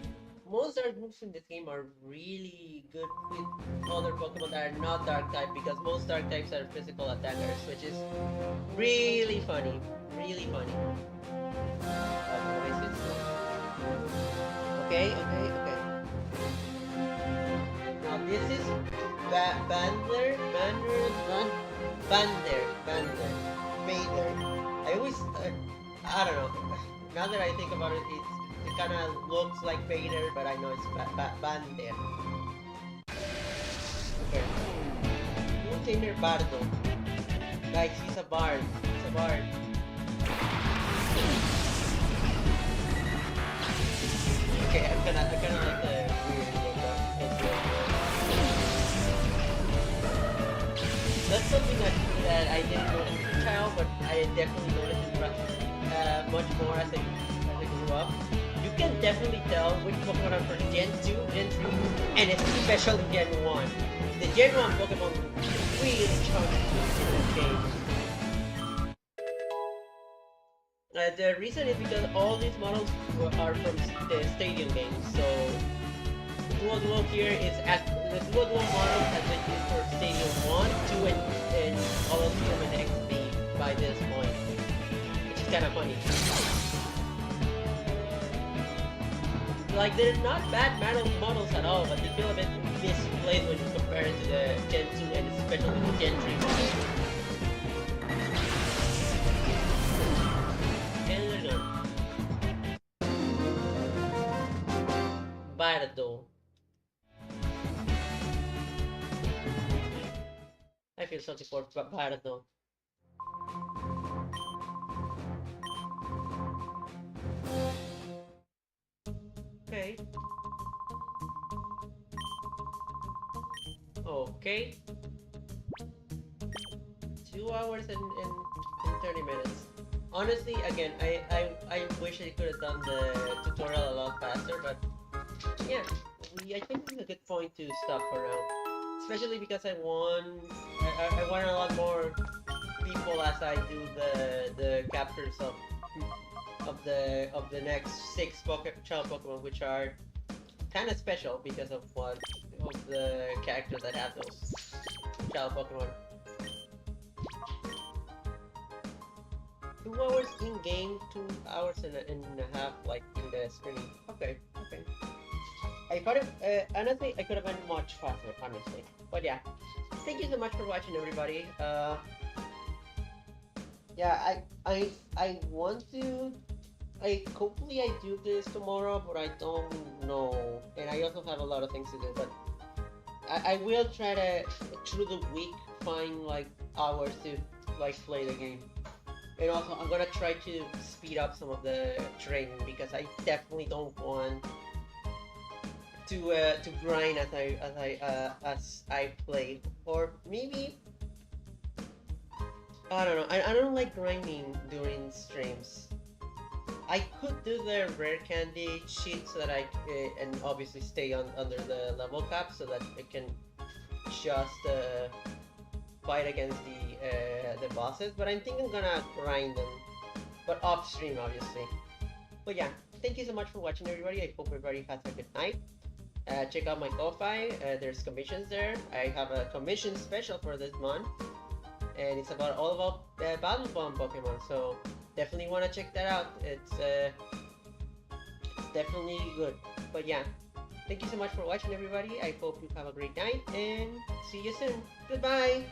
most dark moves in this game are really good with other Pokemon that are not dark type, because most dark types are physical attackers, which is really funny. Really funny. Okay, okay, okay. Now this is Bandler, Bander, Vader. I always, I don't know. Now that I think about it, it kind of looks like Vader, but I know it's Bander. Okay. New trainer Bardo. Guys, he's a bard. He's a bard. Okay, I kind of like the weird look of that's something that I didn't notice as a child, but I definitely noticed it much more as I grew up. You can definitely tell which Pokemon are from Gen 2, Gen 3, and especially Gen 1. The Gen 1 Pokemon really charge in this game. The reason is because all these models are from the stadium games, so the Nuzlocke here is the Nuzlocke model has been used for Stadium 1, 2, and Colosseum and XP by this point, which is kind of funny. Like, they're not bad models at all, but they feel a bit misplaced when you compare it to the Gen 2 and especially the Gen 3 models. Bardo. I feel something for Bardo. Okay. Okay. 2 hours and 30 minutes. Honestly, again, I wish I could have done the tutorial a lot faster, but yeah, I think it's a good point to stop for now. Especially because I want a lot more people as I do the captures of the next 6 child Pokemon, which are kind of special because of the characters that have those child Pokemon. 2 hours in game, 2 hours and a half like in the stream. Okay, okay. I thought it, honestly, I could have been much faster, honestly. But yeah, thank you so much for watching, everybody. Yeah, I want to. Hopefully I do this tomorrow, but I don't know. And I also have a lot of things to do, but I will try to, through the week, find like hours to like play the game. And also, I'm gonna try to speed up some of the training because I definitely don't want to grind as I play, or maybe I don't know. I don't like grinding during streams. I could do the rare candy sheet so that and obviously stay under the level cap so that I can just fight against the bosses. But I think I'm gonna grind them, but off stream obviously. But yeah, thank you so much for watching, everybody. I hope everybody has a good night. Check out my Ko-Fi. There's commissions there. I have a commission special for this month, and it's all about Battle Bomb Pokemon. So definitely want to check that out. It's definitely good. But yeah, thank you so much for watching, everybody. I hope you have a great night, and see you soon. Goodbye.